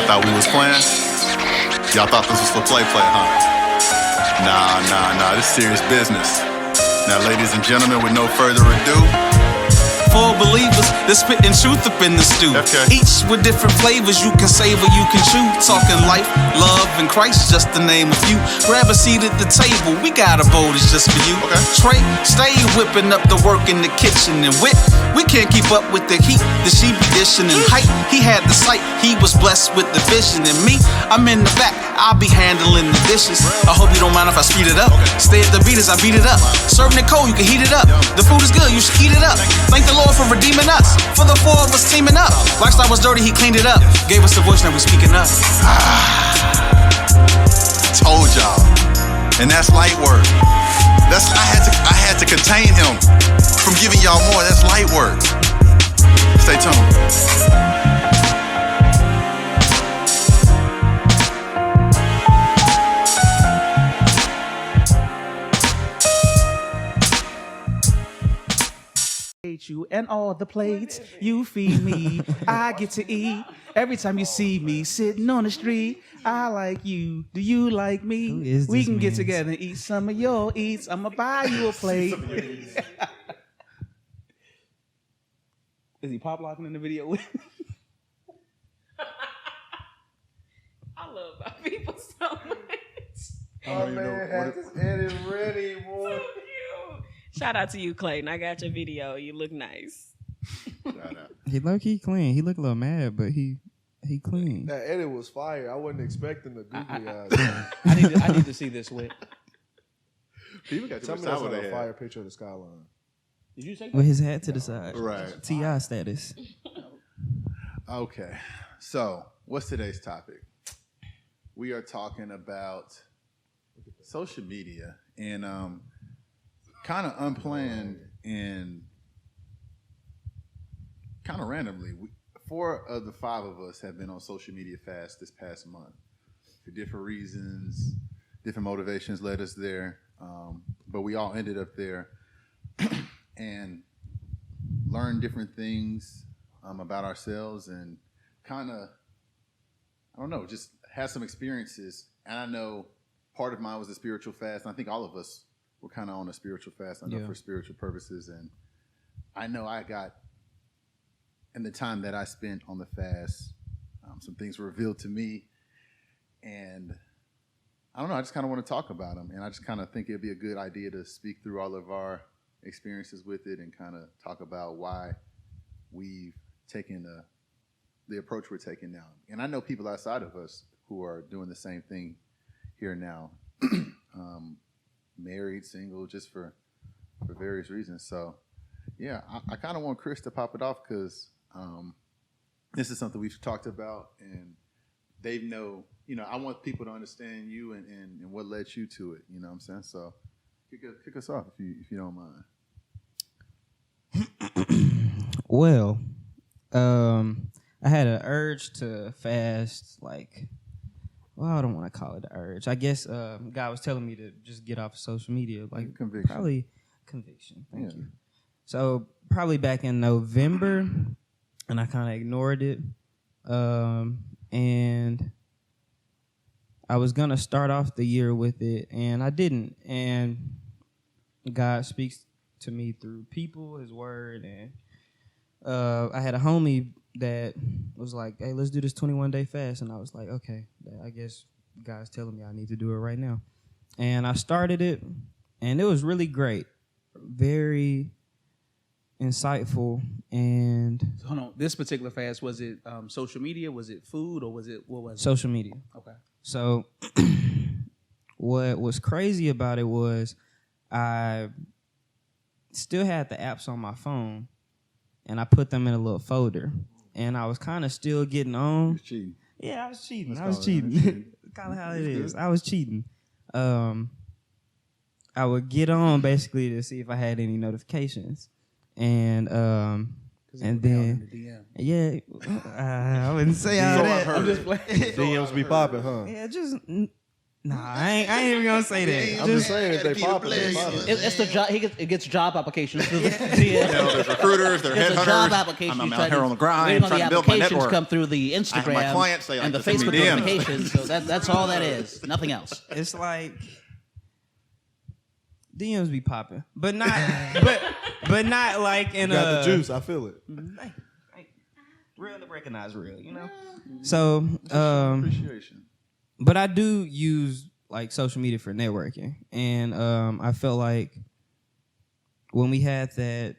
thought we was playing? Y'all thought this was for play, huh? Nah, this is serious business. Now, ladies and gentlemen, with no further ado, For believers, they're spitting truth up in the stew. Okay. Each with different flavors, you can savor, you can chew. Talking life, love, and Christ, just to name a few. Grab a seat at the table, we got a bowl that's just for you. Okay. Trey, stay whipping up the work in the kitchen. And Whit, we can't keep up with the heat that she be dishing. And height, he had the sight, he was blessed with the vision. And me, I'm in the back, I'll be handling the dishes. I hope you don't mind if I speed it up. Stay at the beat as I beat it up. Serving it cold, you can heat it up. The food is good, you should eat it up. Thank the Lord for redeeming us, for the four of us teaming up. Lifestyle was dirty, he cleaned it up. Gave us a voice, now we speaking up. told y'all. And that's light work. I had to contain him from giving y'all more. That's light work. Stay tuned. You and all the plates you feed me, I get to eat. Every time you see me sitting on the street, I like you. Do you like me? We can get together and eat some of your eats. I'ma buy you a plate. Is he pop locking in the video? I love my people so much. Oh man, had this edit ready, boy. So cute. Shout out to you, Clayton. I got your video. You look nice. Shout out. He low-key clean. He look a little mad, but he clean. That edit was fire. I wasn't expecting the googly eyes. I need to see this with. People got too Tell much me that's time on not their a fire head. picture of the skyline. Did you say With his hat to the side. Right. T.I. status. Okay. So, what's today's topic? We are talking about social media and kind of unplanned and kind of randomly. 4 of the 5 of us have been on social media fast this past month for different reasons, different motivations led us there, but we all ended up there and learned different things about ourselves and kind of, I don't know, just had some experiences. And I know part of mine was a spiritual fast. And I think all of us were kind of on a spiritual fast, I know, for spiritual purposes. And I know I got, in the time that I spent on the fast, some things were revealed to me. And I don't know, I just kind of want to talk about them. And I just kind of think it'd be a good idea to speak through all of our experiences with it and kind of talk about why we've taken the approach we're taking now. And I know people outside of us who are doing the same thing here now, married, single, just for various reasons. So, yeah, I kind of want Chris to pop it off because this is something we've talked about, and they know, I want people to understand you and what led you to it, you know what I'm saying? So, kick us off if you don't mind. Well, I had an urge to fast, I don't want to call it an urge. I guess God was telling me to just get off of social media. Conviction. Probably conviction. Thank you. So probably back in November, and I kind of ignored it. And I was going to start off the year with it, and I didn't. And God speaks to me through people, his word, and I had a homie that was like, hey, let's do this 21-day fast. And I was like, okay, I guess God's telling me I need to do it right now. And I started it, and it was really great. Very insightful. And So hold on. This particular fast, was it social media? Was it food, or what was it? social media. Okay. So what was crazy about it was I still had the apps on my phone, and I put them in a little folder. And I was kind of still getting on. You're cheating. Yeah, I was cheating. Let's I was call it cheating. Kind of how it is. I was cheating. I would get on basically to see if I had any notifications, and then I wouldn't say all that. DMs be popping, huh? Yeah, just Nah, I ain't even gonna say that. I'm just saying if they popping, they popping. It's the job. It gets job applications. Through the, There's recruiters, there's it's a headhunters. job application. I'm You out try here to- on the grind, waiting on trying the to build my applications network. come through the I have Instagram my clients, they and the like to send Facebook me DMs. notifications. So that's all that is. Nothing else. It's like DMs be popping, but not, but not like in You got a the juice. I feel it. real to recognize real, you know. So, Appreciation. but I do use like social media for networking, and I felt like when we had that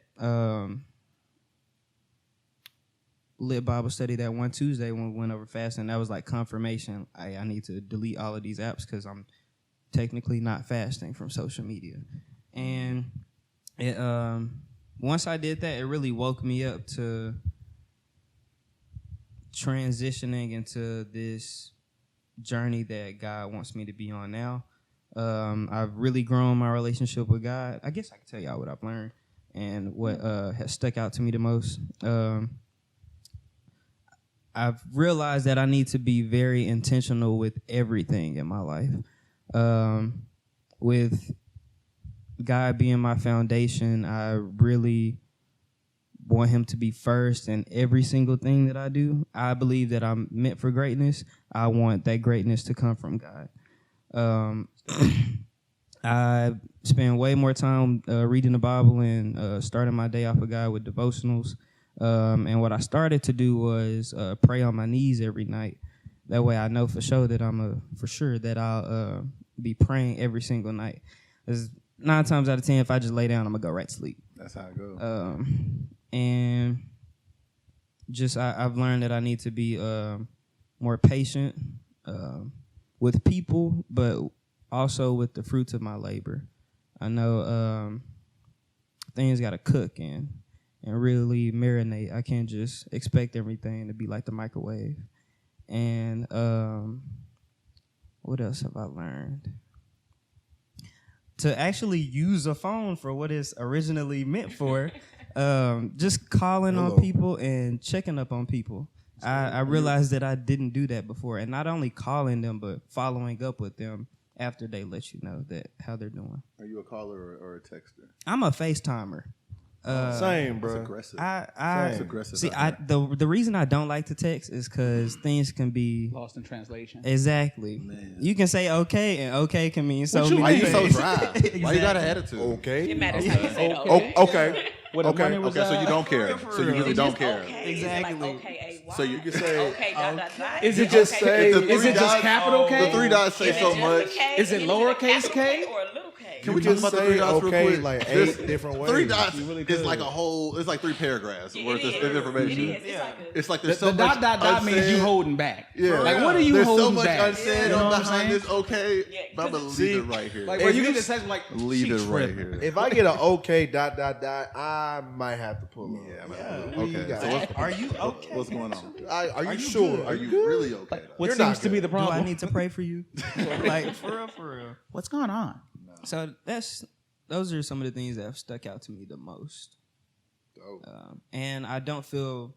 lit Bible study that one Tuesday when we went over fasting, that was like confirmation. I need to delete all of these apps because I'm technically not fasting from social media. And it, once I did that, it really woke me up to transitioning into this journey that God wants me to be on now. I've really grown my relationship with God. I guess I can tell y'all what I've learned and what has stuck out to me the most. I've realized that I need to be very intentional with everything in my life. With God being my foundation, I really want him to be first in every single thing that I do. I believe that I'm meant for greatness. I want that greatness to come from God. I spend way more time reading the Bible and starting my day off with God with devotionals. And what I started to do was pray on my knees every night. That way I know for sure that I'll be praying every single night. 'Cause 9 times out of 10, if I just lay down, I'm gonna go right to sleep. That's how it goes. And just I've learned that I need to be more patient with people, but also with the fruits of my labor. I know things got to cook and really marinate. I can't just expect everything to be like the microwave. And what else have I learned? To actually use a phone for what it's originally meant for. Just calling on people and checking up on people. I realized that I didn't do that before. And not only calling them, but following up with them after they let you know that how they're doing. Are you a caller or a texter? I'm a FaceTimer. Same, bro. That's aggressive. That's aggressive. See, the reason I don't like to text is because things can be Lost in translation. exactly. Man. You can say okay, and okay can mean so many Why you so things. dry? Why you got an attitude? Okay. It matters how you say it. Oh, okay. What the Okay. money was, Okay, so you don't care. for So you real. really don't care. Okay. Exactly. Like, okay, A-Y. So you can say, okay, dot, dot, dot. Is it Okay, just say- okay. Is it just capital K? The 3 dots say Is it so just a much. K? Is it a lowercase capital K? Or a little K? Can You we talk can about the say 3 dots okay real quick? like There's 8 different ways. 3 dots You really is could. like a whole. It's like 3 paragraphs Yeah, worth it of is. information. It is. It's like a, It's like The, there's so the much dot dot means unsaid. you holding back. Yeah. Like what are you There's holding so much back? unsaid You know what I'm behind saying? this. Okay, Yeah, but I'm gonna 'cause leave it right here. Like bro, If you you get the text like leave she it right tripping. here. If I get an okay dot dot dot, I might have to pull up. Yeah, we okay. got So it. Are you okay? What's going on? Are you sure? good? Are you good? really okay? though? What You're seems not to be good. the Do I problem? need to pray for you? Like for real, for real. What's going on? So those are some of the things that have stuck out to me the most. Dope. And I don't feel.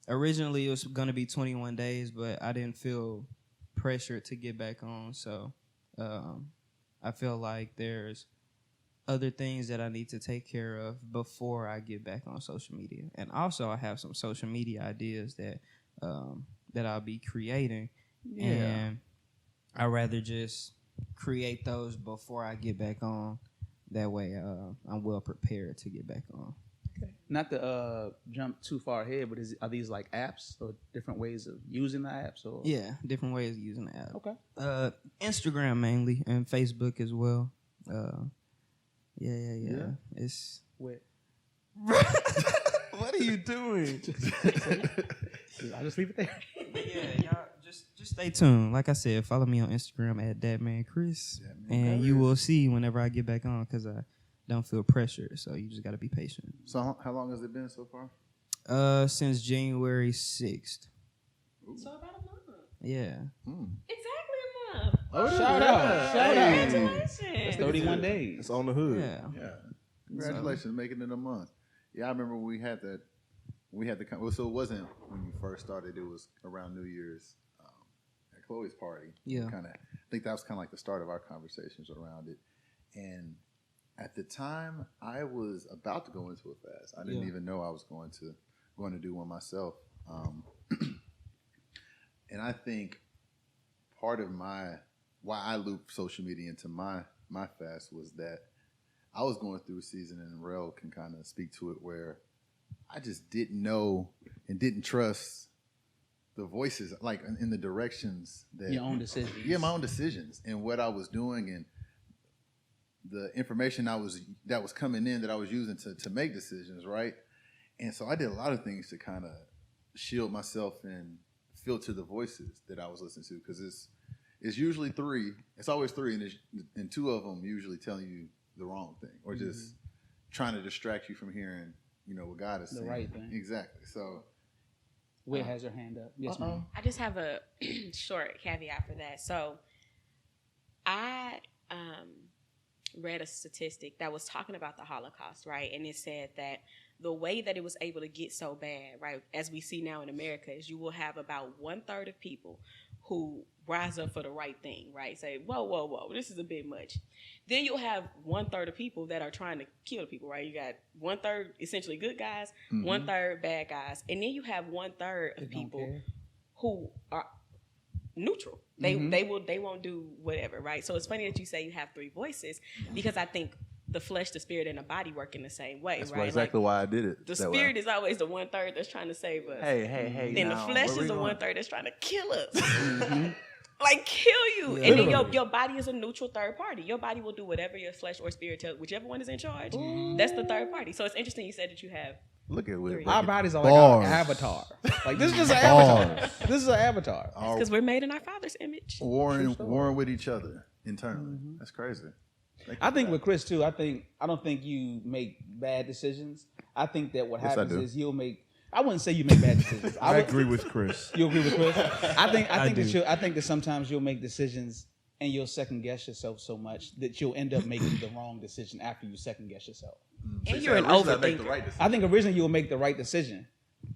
Originally, it was going to be 21 days, but I didn't feel pressured to get back on. So I feel like there's other things that I need to take care of before I get back on social media. And also, I have some social media ideas that I'll be creating, and I'd rather just create those before I get back on. That way, I'm well prepared to get back on. Not to jump too far ahead, but are these like apps or different ways of using the apps? Or Yeah, different ways of using the app. Okay. Instagram mainly and Facebook as well. Yeah. It's Wait. what are you doing? I'll just leave it there. Yeah, y'all just stay tuned. Like I said, follow me on Instagram at thatmanchris, and you will see whenever I get back on because I don't feel pressured. So you just got to be patient. So how long has it been so far? Since January 6th. so about a month. Yeah. Exactly a month. Oh, Shout out. Shout out. Congratulations. 31 days. It's on the hood. Yeah. Yeah. Congratulations, making it a month. Yeah, I remember when we had that. So it wasn't when you first started. It was around New Year's, Chloe's party. Yeah. I think that was kind of like the start of our conversations around it. And at the time, I was about to go into a fast. I didn't even know I was going to do one myself. And I think part of why I looped social media into my fast was that I was going through a season, and Rel can kind of speak to it, where I just didn't know and didn't trust the voices, like in the directions that Your own decisions. Yeah, my own decisions and what I was doing and the information that was coming in that I was using to make decisions, right? And so I did a lot of things to kind of shield myself and filter the voices that I was listening to, because it's usually three. It's always three, and two of them usually telling you the wrong thing or just trying to distract you from hearing, what God is saying. The right thing. Exactly. So, Whit has her hand up. Yes, ma'am. I just have a short caveat for that. So I read a statistic that was talking about the Holocaust, right? And it said that the way that it was able to get so bad, right, as we see now in America, is you will have about 1/3 of people who rise up for the right thing, right? Say, whoa, this is a bit much. Then you'll have 1/3 of people that are trying to kill people, right? You got 1/3 essentially good guys, 1/3 bad guys, and then you have 1/3 of people who are neutral. They won't do whatever, right? So it's funny that you say you have three voices, because I think the flesh, the spirit, and the body work in the same way, that's right? exactly why I did it. The spirit is always the 1/3 that's trying to save us. Hey. Then now, the flesh where is we the going? 1/3 that's trying to kill us. Like kill you. And then your body is a neutral third party. Your body will do whatever your flesh or spirit tells, whichever one is in charge. That's the third party. So it's interesting you said that you have. Look at Whit. Our bodies are like our avatar. Like this is just an avatar. This is an avatar. Because we're made in our Father's image. Warring with each other internally. That's crazy. I think with Chris too. I don't think you make bad decisions. I think that what happens is you'll make. I wouldn't say you make bad decisions. I agree with Chris. You agree with Chris? I think that sometimes you'll make decisions and you'll second guess yourself so much that you'll end up making the wrong decision after you second guess yourself. And you're an overthinker. I think originally you'll make the right decision,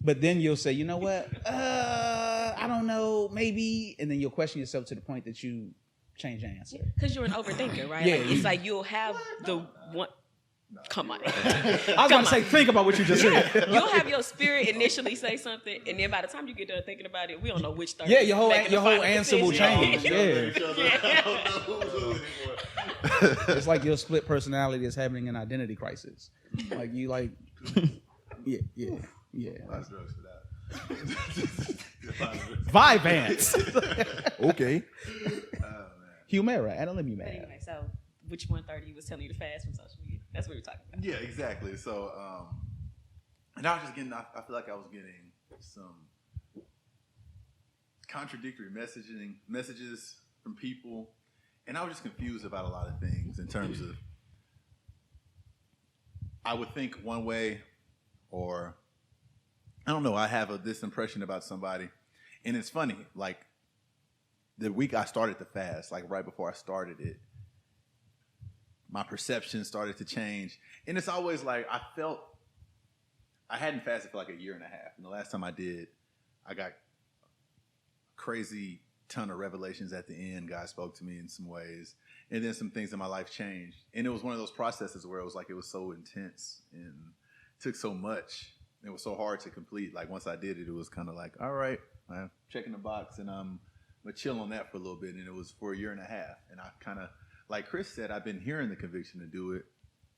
but then you'll say, you know what? I don't know, maybe, and then you'll question yourself to the point that you change your answer. Because you're an overthinker, right? Yeah, it's like you'll have the one. Come on. I was going to say, think about what you just said. You'll have your spirit initially say something, and then by the time you get done thinking about it, we don't know which third. Yeah, your whole answer will change. Yeah. It's like your split personality is having an identity crisis. Like you like, yeah. Lots of drugs for that. Vyvanse. Okay. Humera, and But anyway, so which 1/3 you was telling you to fast from social media? That's what we're talking about. Yeah, exactly. So, and I was just getting, I feel like I was getting some contradictory messages from people, and I was just confused about a lot of things in terms of, I would think one way, or I don't know, I have this impression about somebody, and it's funny, like the week I started the fast, like right before I started it, my perception started to change. And it's always like I hadn't fasted for like 1.5 years. And the last time I did, I got a crazy ton of revelations at the end. God spoke to me in some ways. And then some things in my life changed. And it was one of those processes where it was like it was so intense and took so much. It was so hard to complete. Like once I did it, it was kind of like, all right, I'm checking the box and I'm going to chill on that for a little bit. And it was for 1.5 years. And I kind of, like Chris said, I've been hearing the conviction to do it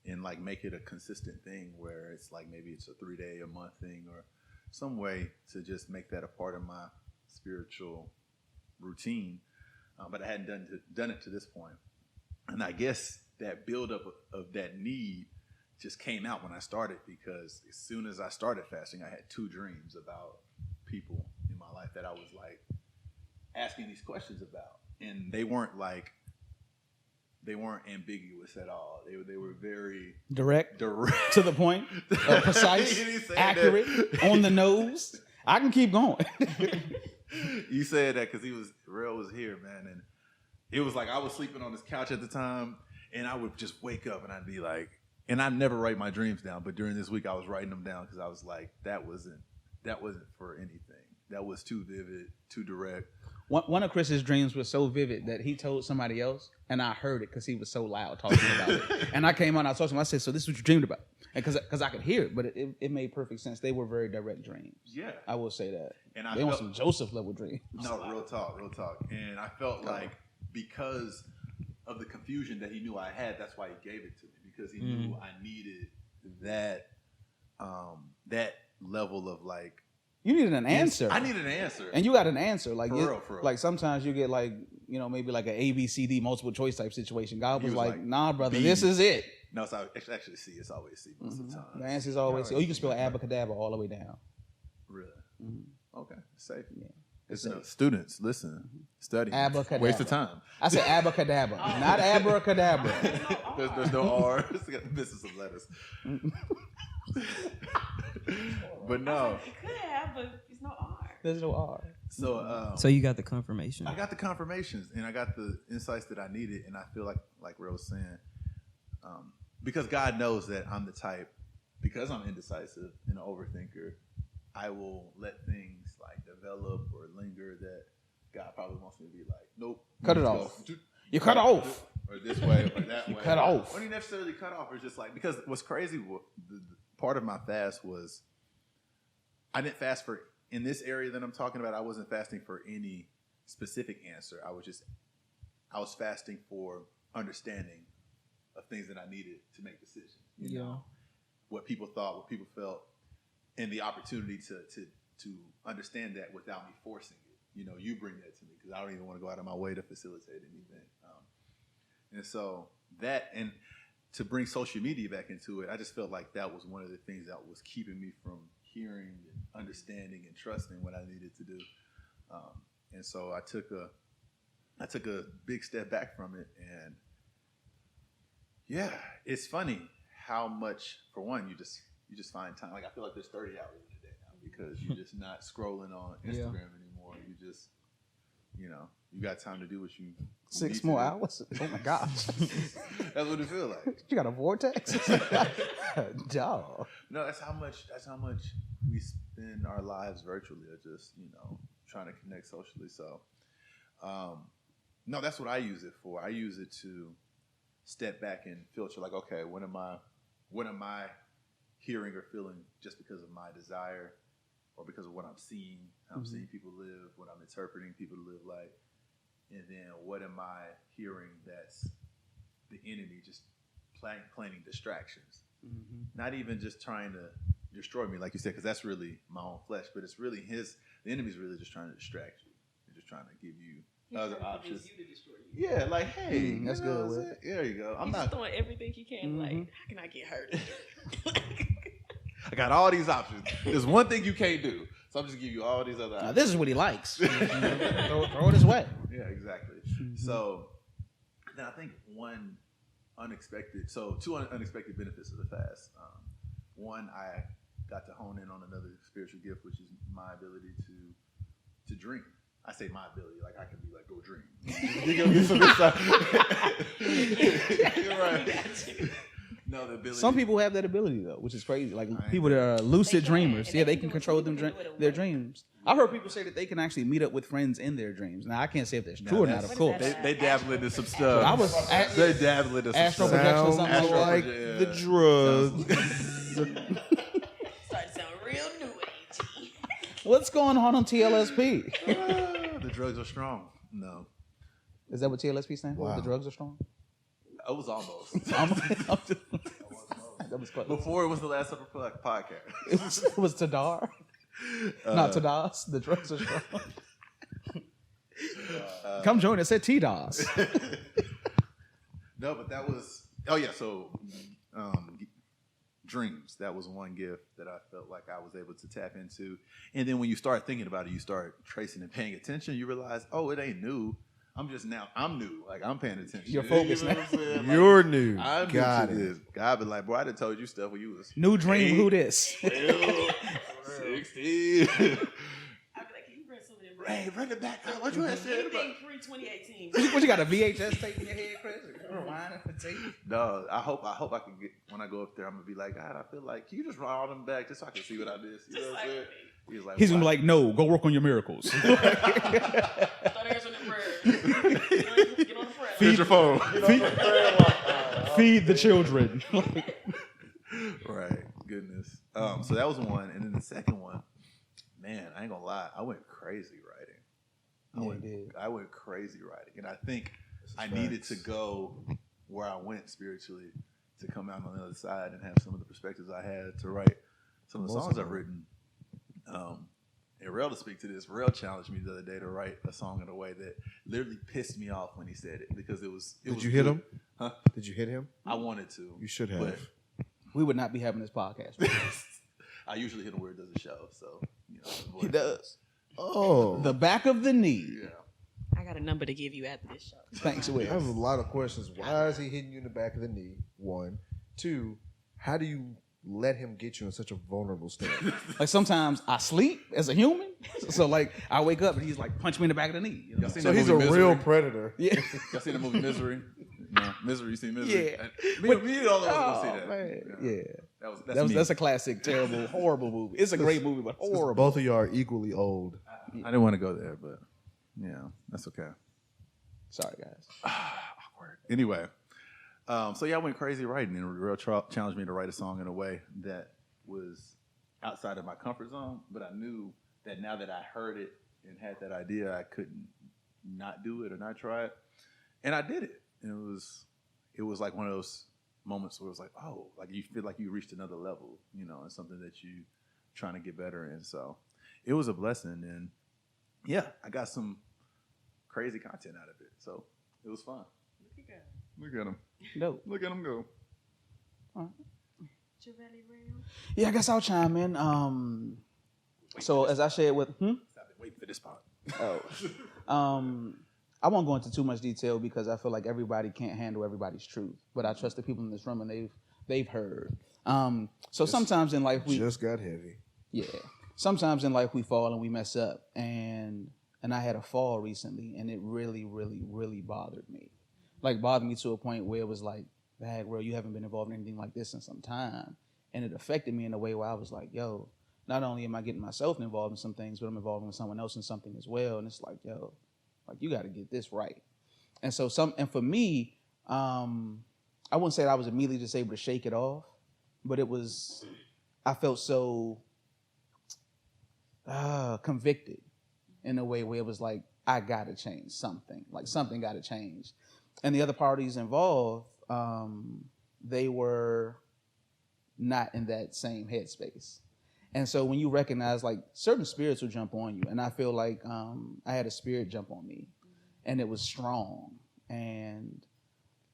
and like make it a consistent thing where it's like maybe it's a 3-day, a month thing or some way to just make that a part of my spiritual routine. But I hadn't done it to this point. And I guess that buildup of that need just came out when I started, because as soon as I started fasting, I had 2 dreams about people in my life that I was like asking these questions about. And they weren't ambiguous at all. They were very direct to the point, precise, accurate, on the nose. I can keep going. You said that because Rel was here, man, and it was like I was sleeping on this couch at the time, and I would just wake up and I'd be like, and I never write my dreams down, but during this week I was writing them down because I was like, that wasn't for anything. that was too vivid, too direct. One of Chris's dreams was so vivid that he told somebody else, and I heard it because he was so loud talking about it. And I came on, I talked to him, I said, so this is what you dreamed about? Because I could hear it, but it made perfect sense. They were very direct dreams. Yeah. I will say that. And I they want felt, some Joseph level dreams. No, real talk. And I felt like because of the confusion that he knew I had, that's why he gave it to me, because he knew I needed that that level of like. You needed an answer. I needed an answer. And you got an answer. Like, for real. Like sometimes you get like, maybe like an A, B, C, D multiple choice type situation. God was like, nah, brother, B. this is it. No, it's actually C. It's always C most of the time. The answer is always C. Or you can spell abracadabra all the way down. Really? Okay. Safe. Yeah. Listen, students, listen. Study. Abracadabra. Waste of time. I said abracadabra, not abracadabra. There's no R. This is some letters. But no. It could have, but there's no R. There's no R. So you got the confirmation. I got the confirmations and I got the insights that I needed, and I feel like Ray was saying, because God knows that I'm the type, because I'm indecisive and an overthinker, I will let things like develop or linger that God probably wants me to be like, nope. Cut it off. You cut off. Or this way or that way. You cut off. Or you necessarily cut off. It's just like, because what's crazy, the part of my fast was, I didn't fast for, in this area that I'm talking about, I wasn't fasting for any specific answer. I was fasting for understanding of things that I needed to make decisions. You know, what people thought, what people felt, and the opportunity to understand that without me forcing it. You bring that to me because I don't even want to go out of my way to facilitate anything. And so that, and to bring social media back into it, I just felt like that was one of the things that was keeping me from hearing and understanding and trusting what I needed to do. And so I took a big step back from it. And yeah, it's funny how much, for one, you just find time. Like, I feel like there's 30 hours in a day now because you're just not scrolling on Instagram anymore. You just, you got time to do what you 6 more hours? Oh my gosh. That's what it feels like. You got a vortex? Dog. No, that's how much we spend our lives virtually, or just, trying to connect socially. So, no, that's what I use it for. I use it to step back and filter, like, okay, what am I hearing or feeling just because of my desire, or because of what I'm seeing, how I'm seeing people live, what I'm interpreting people to live like, and then what am I hearing that's the enemy just planting distractions, not even just trying to destroy me, like you said, because that's really my own flesh, but it's really the enemy's really just trying to distract you. They're just trying to give you other options. Yeah, like, hey, that's good. With there you go. He's just doing everything he can. Like, how can I get hurt? I got all these options. There's one thing you can't do, so I'm just giving you all these other options. Now, this is what he likes. throw it his way. Yeah, exactly. So then I think two unexpected benefits of the fast. One, I got to hone in on another spiritual gift, which is my ability to dream. I say my ability, like I can be like, go dream. You're gonna get some insight. You're right. No, the ability. Some people have that ability though, which is crazy. Like people that are lucid dreamers, they can control their dreams. I've heard people say that they can actually meet up with friends in their dreams. Now I can't say if that's true or not, of course. They dabble into some stuff. They dabble into some astral stuff. projection or something Sounds like the drugs. Starting to sound real new agey. What's going on TLSP? The drugs are strong. No. Is that what TLSP stands for? Wow. The drugs are strong? It was almost. That was close. Before it was the Last Supper podcast. It was Tadar. Not Tadas. The drugs are strong. Come join us at T-DOS. No, but that was, oh yeah, so dreams. That was one gift that I felt like I was able to tap into. And then when you start thinking about it, you start tracing and paying attention, you realize, oh, it ain't new. I'm new. Like, I'm paying attention. You're focused now. You're new. I'm Got new to it. this. God been like, bro, I done told you stuff when you was New dream, 8, who this? 12, 16. I'd be like, can you bring some of them? Hey, bring it back up. What you had said about? Anything pre-2018. What you got, a VHS tape in your head, Chris? Rewind the tape? No, I hope I can get, when I go up there, I'm gonna be like, God, I feel like, can you just run all them back just so I can see what I missed? You know what I'm saying? He was like, He's gonna be "Why?" like, no, go work on your miracles. Feed your phone. Feed the children. Right. Goodness. So that was one, and then the second one, man, I ain't gonna lie, I went crazy writing. I went crazy writing, and I think I needed to go where I went spiritually to come out on the other side and have some of the perspectives I had to write some of the songs I've written. And Rel, to speak to this, Rel challenged me the other day to write a song in a way that literally pissed me off when he said it because it was. Did you hit him? Huh? Did you hit him? I wanted to. You should have. But We would not be having this podcast. Right? I usually hit him where it does a show, so He does. Oh. The back of the knee. Yeah. I got a number to give you after this show. Thanks, I Will. have a lot of questions. Why is he hitting you in the back of the knee? 1. 2, how do you let him get you in such a vulnerable state? Like sometimes I sleep as a human, so like I wake up and he's like punch me in the back of the knee. You know? Y'all seen So that he's a movie Misery? real predator. Yeah. Y'all seen the movie Misery? No, Misery. You seen Misery? Yeah. Me and all of us go see Oh that. man, yeah. That's That's a classic, terrible, horrible movie. It's a great movie, but horrible. Both of you are equally old. I didn't want to go there, but yeah, that's okay. Sorry, guys. Awkward. Anyway, so yeah, I went crazy writing, and Real challenged me to write a song in a way that was outside of my comfort zone. But I knew that now that I heard it and had that idea, I couldn't not do it or not try it, and I did it. And it was like one of those moments where it was like, oh, like you feel like you reached another level, and something that you trying to get better in. So it was a blessing, and yeah, I got some crazy content out of it. So it was fun. Look at him. Dope. Look at him go. Yeah, I guess I'll chime in. So as I shared with, I've been waiting for this part. I won't go into too much detail because I feel like everybody can't handle everybody's truth. But I trust the people in this room, and they've heard. So sometimes in life we just got heavy. Yeah. Sometimes in life we fall and we mess up, and I had a fall recently, and it really, really, really bothered me. Like bothered me to a point where it was like, "Bag, bro, you haven't been involved in anything like this in some time," and it affected me in a way where I was like, "Yo, not only am I getting myself involved in some things, but I'm involving with someone else in something as well." And it's like, "Yo, like you got to get this right." And so for me, I wouldn't say that I was immediately just able to shake it off, but I felt so convicted in a way where it was like, I got to change something. Like something got to change. And the other parties involved, they were not in that same headspace. And so when you recognize like certain spirits will jump on you, and I feel like I had a spirit jump on me, and it was strong. And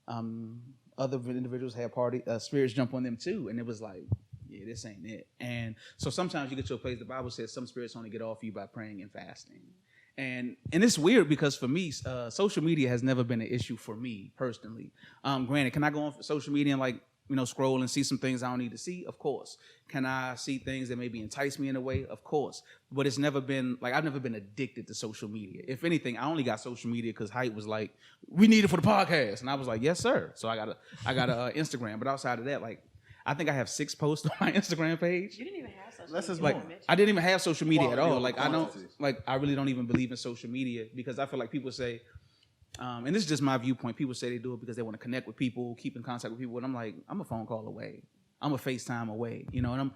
other individuals had spirits jump on them too, and it was like, yeah, this ain't it. And so sometimes you get to a place, the Bible says some spirits only get off you by praying and fasting. And it's weird because for me, social media has never been an issue for me personally. Granted, can I go on social media and like, scroll and see some things I don't need to see? Of course. Can I see things that maybe entice me in a way? Of course. But it's never been, like, I've never been addicted to social media. If anything, I only got social media because Hype was like, we need it for the podcast. And I was like, yes, sir. So I got a Instagram. But outside of that, like, I think I have 6 posts on my Instagram page. You didn't even have social Less is media. more. Like, I didn't even have social media at all. Like, Quantity. I really don't even believe in social media because I feel like people say, and this is just my viewpoint, people say they do it because they want to connect with people, keep in contact with people. And I'm like, I'm a phone call away. I'm a FaceTime away, and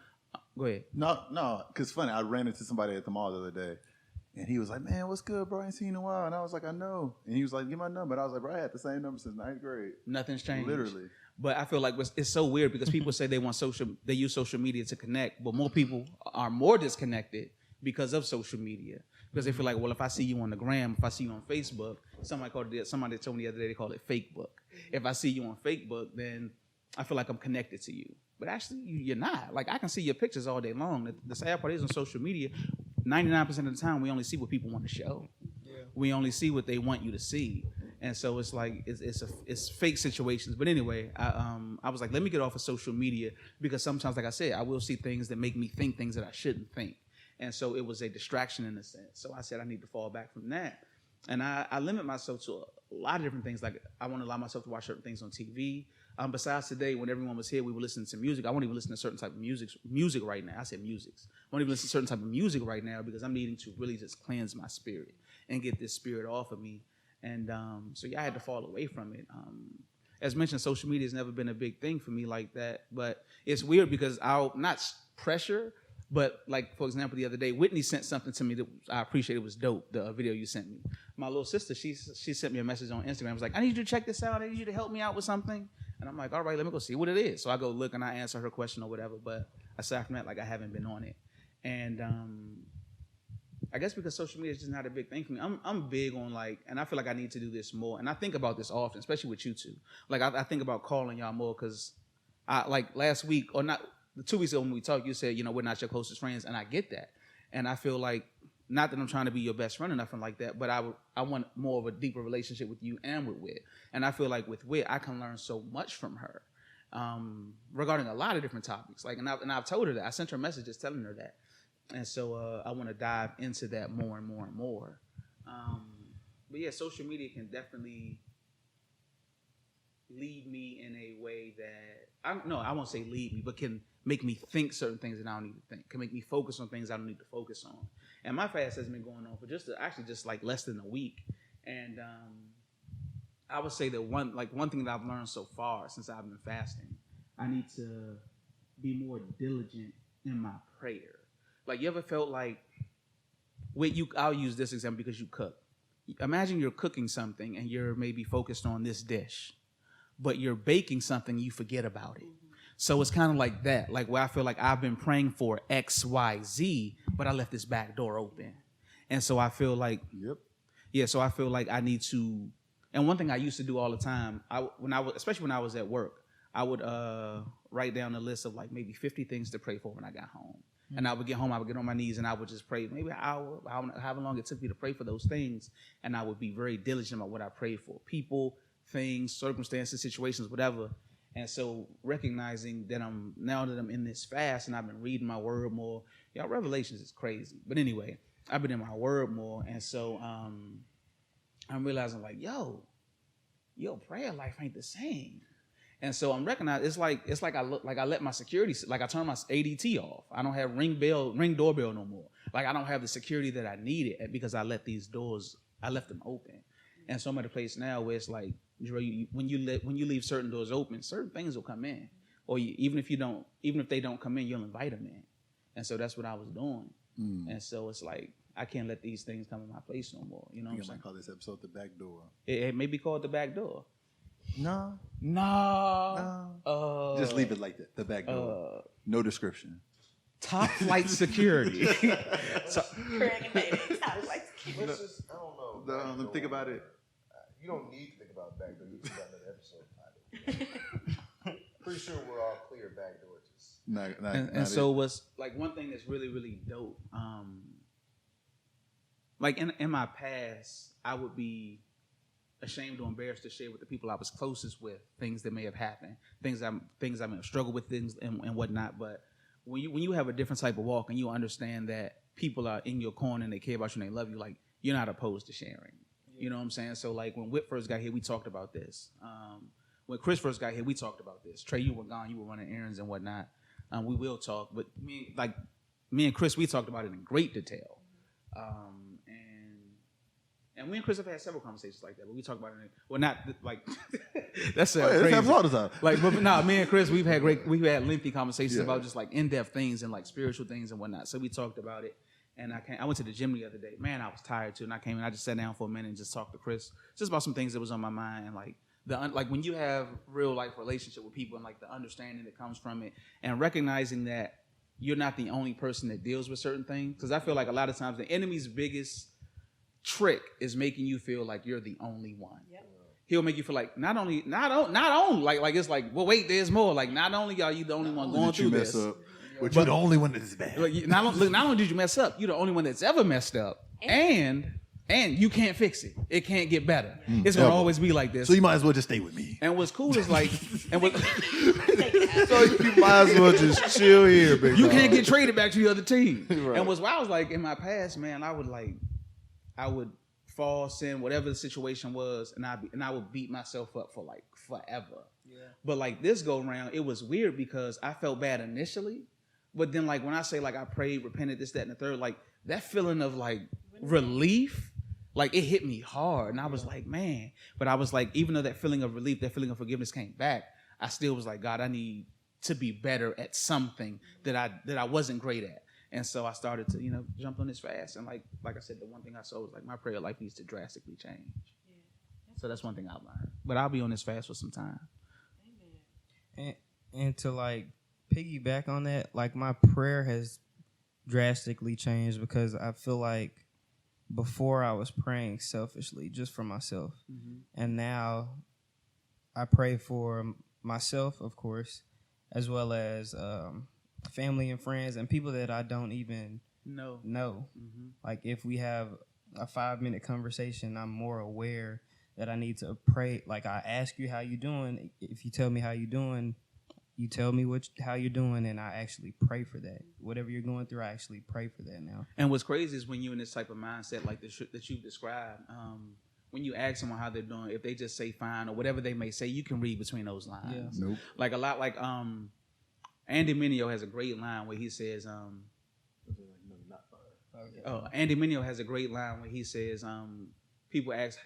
go ahead. No, because funny, I ran into somebody at the mall the other day, and he was like, man, what's good, bro? I ain't seen you in a while. And I was like, I know. And he was like, give my number. And I was like, bro, I had the same number since 9th grade. Nothing's changed. Literally. But I feel like it's so weird because people say they use social media to connect, but more people are more disconnected because of social media. Because they feel like, well, if I see you on the gram, if I see you on Facebook, somebody told me the other day they call it fake book. If I see you on Facebook, then I feel like I'm connected to you. But actually, you're not. Like, I can see your pictures all day long. The sad part is on social media, 99% of the time, we only see what people want to show. Yeah. We only see what they want you to see. And so it's like, it's fake situations. But anyway, I was like, let me get off of social media because sometimes, like I said, I will see things that make me think things that I shouldn't think. And so it was a distraction in a sense. So I said I need to fall back from that. And I limit myself to a lot of different things. Like I want to allow myself to watch certain things on TV. besides today, when everyone was here, we were listening to music. I won't even listen to certain type of music right now. I said musics. I won't even listen to certain type of music right now because I'm needing to really just cleanse my spirit and get this spirit off of me. And so I had to fall away from it. As mentioned, social media has never been a big thing for me like that. But it's weird because I'll not pressure, but like, for example, the other day, Whitney sent something to me that I appreciate. It was dope, the video you sent me. My little sister, she sent me a message on Instagram. It was like, I need you to check this out. I need you to help me out with something. And I'm like, all right, let me go see what it is. So I go look and I answer her question or whatever. But aside from that, like, I haven't been on it. And I guess because social media is just not a big thing for me. I'm big on like, and I feel like I need to do this more. And I think about this often, especially with you two. Like I think about calling y'all more because I like last week or not 2 weeks ago when we talked, you said, we're not your closest friends, and I get that. And I feel like, not that I'm trying to be your best friend or nothing like that, but I want more of a deeper relationship with you and with Wit. And I feel like with Wit, I can learn so much from her regarding a lot of different topics. Like, and I've told her that. I sent her messages telling her that. And so I want to dive into that more and more and more. But yeah, social media can definitely lead me in a way that I won't say lead me, but can make me think certain things that I don't need to think. Can make me focus on things I don't need to focus on. And my fast has been going on for just like less than a week. And I would say that one thing that I've learned so far since I've been fasting, I need to be more diligent in my prayer. Like, you ever felt like, I'll use this example because you cook. Imagine you're cooking something and you're maybe focused on this dish, but you're baking something, you forget about it. So it's kind of like that, like where I feel like I've been praying for X, Y, Z, but I left this back door open. And so I feel like, so I feel like I need to, and one thing I used to do all the time, especially when I was at work, I would write down a list of like maybe 50 things to pray for when I got home. And I would get home, I would get on my knees, and I would just pray maybe an hour, however long it took me to pray for those things. And I would be very diligent about what I prayed for. People, things, circumstances, situations, whatever. And so recognizing that now that I'm in this fast and I've been reading my word more, Revelations is crazy. But anyway, I've been in my word more. And so I'm realizing like, prayer life ain't the same. And so I'm recognizing it's like I let my security, like I turned my ADT off. I don't have ring doorbell no more. Like I don't have the security that I needed because I left them open. And so I'm at a place now where it's like, when you leave certain doors open, certain things will come in. Or even if they don't come in, you'll invite them in. And so that's what I was doing. And so it's like, I can't let these things come in my place no more. You know what I'm saying? Might call this episode The Back Door. It may be called The Back Door. No. Just leave it like that. The Back Door. No description. Top flight security. Craig and Baby. Top flight security. I don't know. Let me think about it. You don't need to think about back door. You just got another episode. Pretty sure we're all clear back door. And so what's like one thing that's really, really dope. Like in my past, I would be ashamed or embarrassed to share with the people I was closest with things that may have happened, things I may have struggled with, things and whatnot. But when you have a different type of walk and you understand that people are in your corner and they care about you and they love you, like you're not opposed to sharing. You know what I'm saying? So like when Whit first got here, we talked about this. When Chris first got here, we talked about this. Trey, you were gone, you were running errands and whatnot. We will talk, but me and Chris, we talked about it in great detail. And me and Chris have had several conversations like that, but we talk about it. Well, not like that's crazy. All the time. Like, but no, me and Chris, we've had lengthy conversations about just like in-depth things and like spiritual things and whatnot. So we talked about it. And I went to the gym the other day. Man, I was tired too. And I came in, I just sat down for a minute and just talked to Chris just about some things that was on my mind. And like when you have real life relationship with people and like the understanding that comes from it and recognizing that you're not the only person that deals with certain things. Because I feel like a lot of times the enemy's biggest trick is making you feel like you're the only one. Yep. He'll make you feel like not only like it's like, well, wait, there's more. Like not only are you the only one going through this. But you're the only one that's bad. Not only did you mess up, you're the only one that's ever messed up. And you can't fix it. It can't get better. It's going to always be like this. So you might as well just stay with me. And what's cool is like... So you might as well just chill here, big You dog. can't get traded back to the other team. Right. And what's wild was like in my past, man, I would fall, sin, whatever the situation was, and I would beat myself up for like forever. Yeah. But like this go round, it was weird because I felt bad initially, but then like when I say like I prayed, repented, this, that, and the third, like that feeling of like relief, like it hit me hard, and I was like, man. But I was like, even though that feeling of relief, that feeling of forgiveness came back, I still was like, God, I need to be better at something that I wasn't great at. And so I started to, jump on this fast. And like I said, the one thing I saw was like my prayer life needs to drastically change. Yeah. So that's one thing I learned. But I'll be on this fast for some time. And to like piggyback on that, like my prayer has drastically changed because I feel like before I was praying selfishly just for myself. Mm-hmm. And now I pray for myself, of course, as well as family and friends and people that I don't even know. Mm-hmm. Like if we have a 5-minute conversation, I'm more aware that I need to pray. Like I ask you how you doing. If you tell me how you doing, you tell me how you're doing, and I actually pray for that. Whatever you're going through, I actually pray for that now. And what's crazy is when you're in this type of mindset like that you've described, when you ask someone how they're doing, if they just say fine or whatever they may say, you can read between those lines. Yeah. Nope. Like a lot like Andy Mineo has a great line where he says, Andy Mineo has a great line where he says, people ask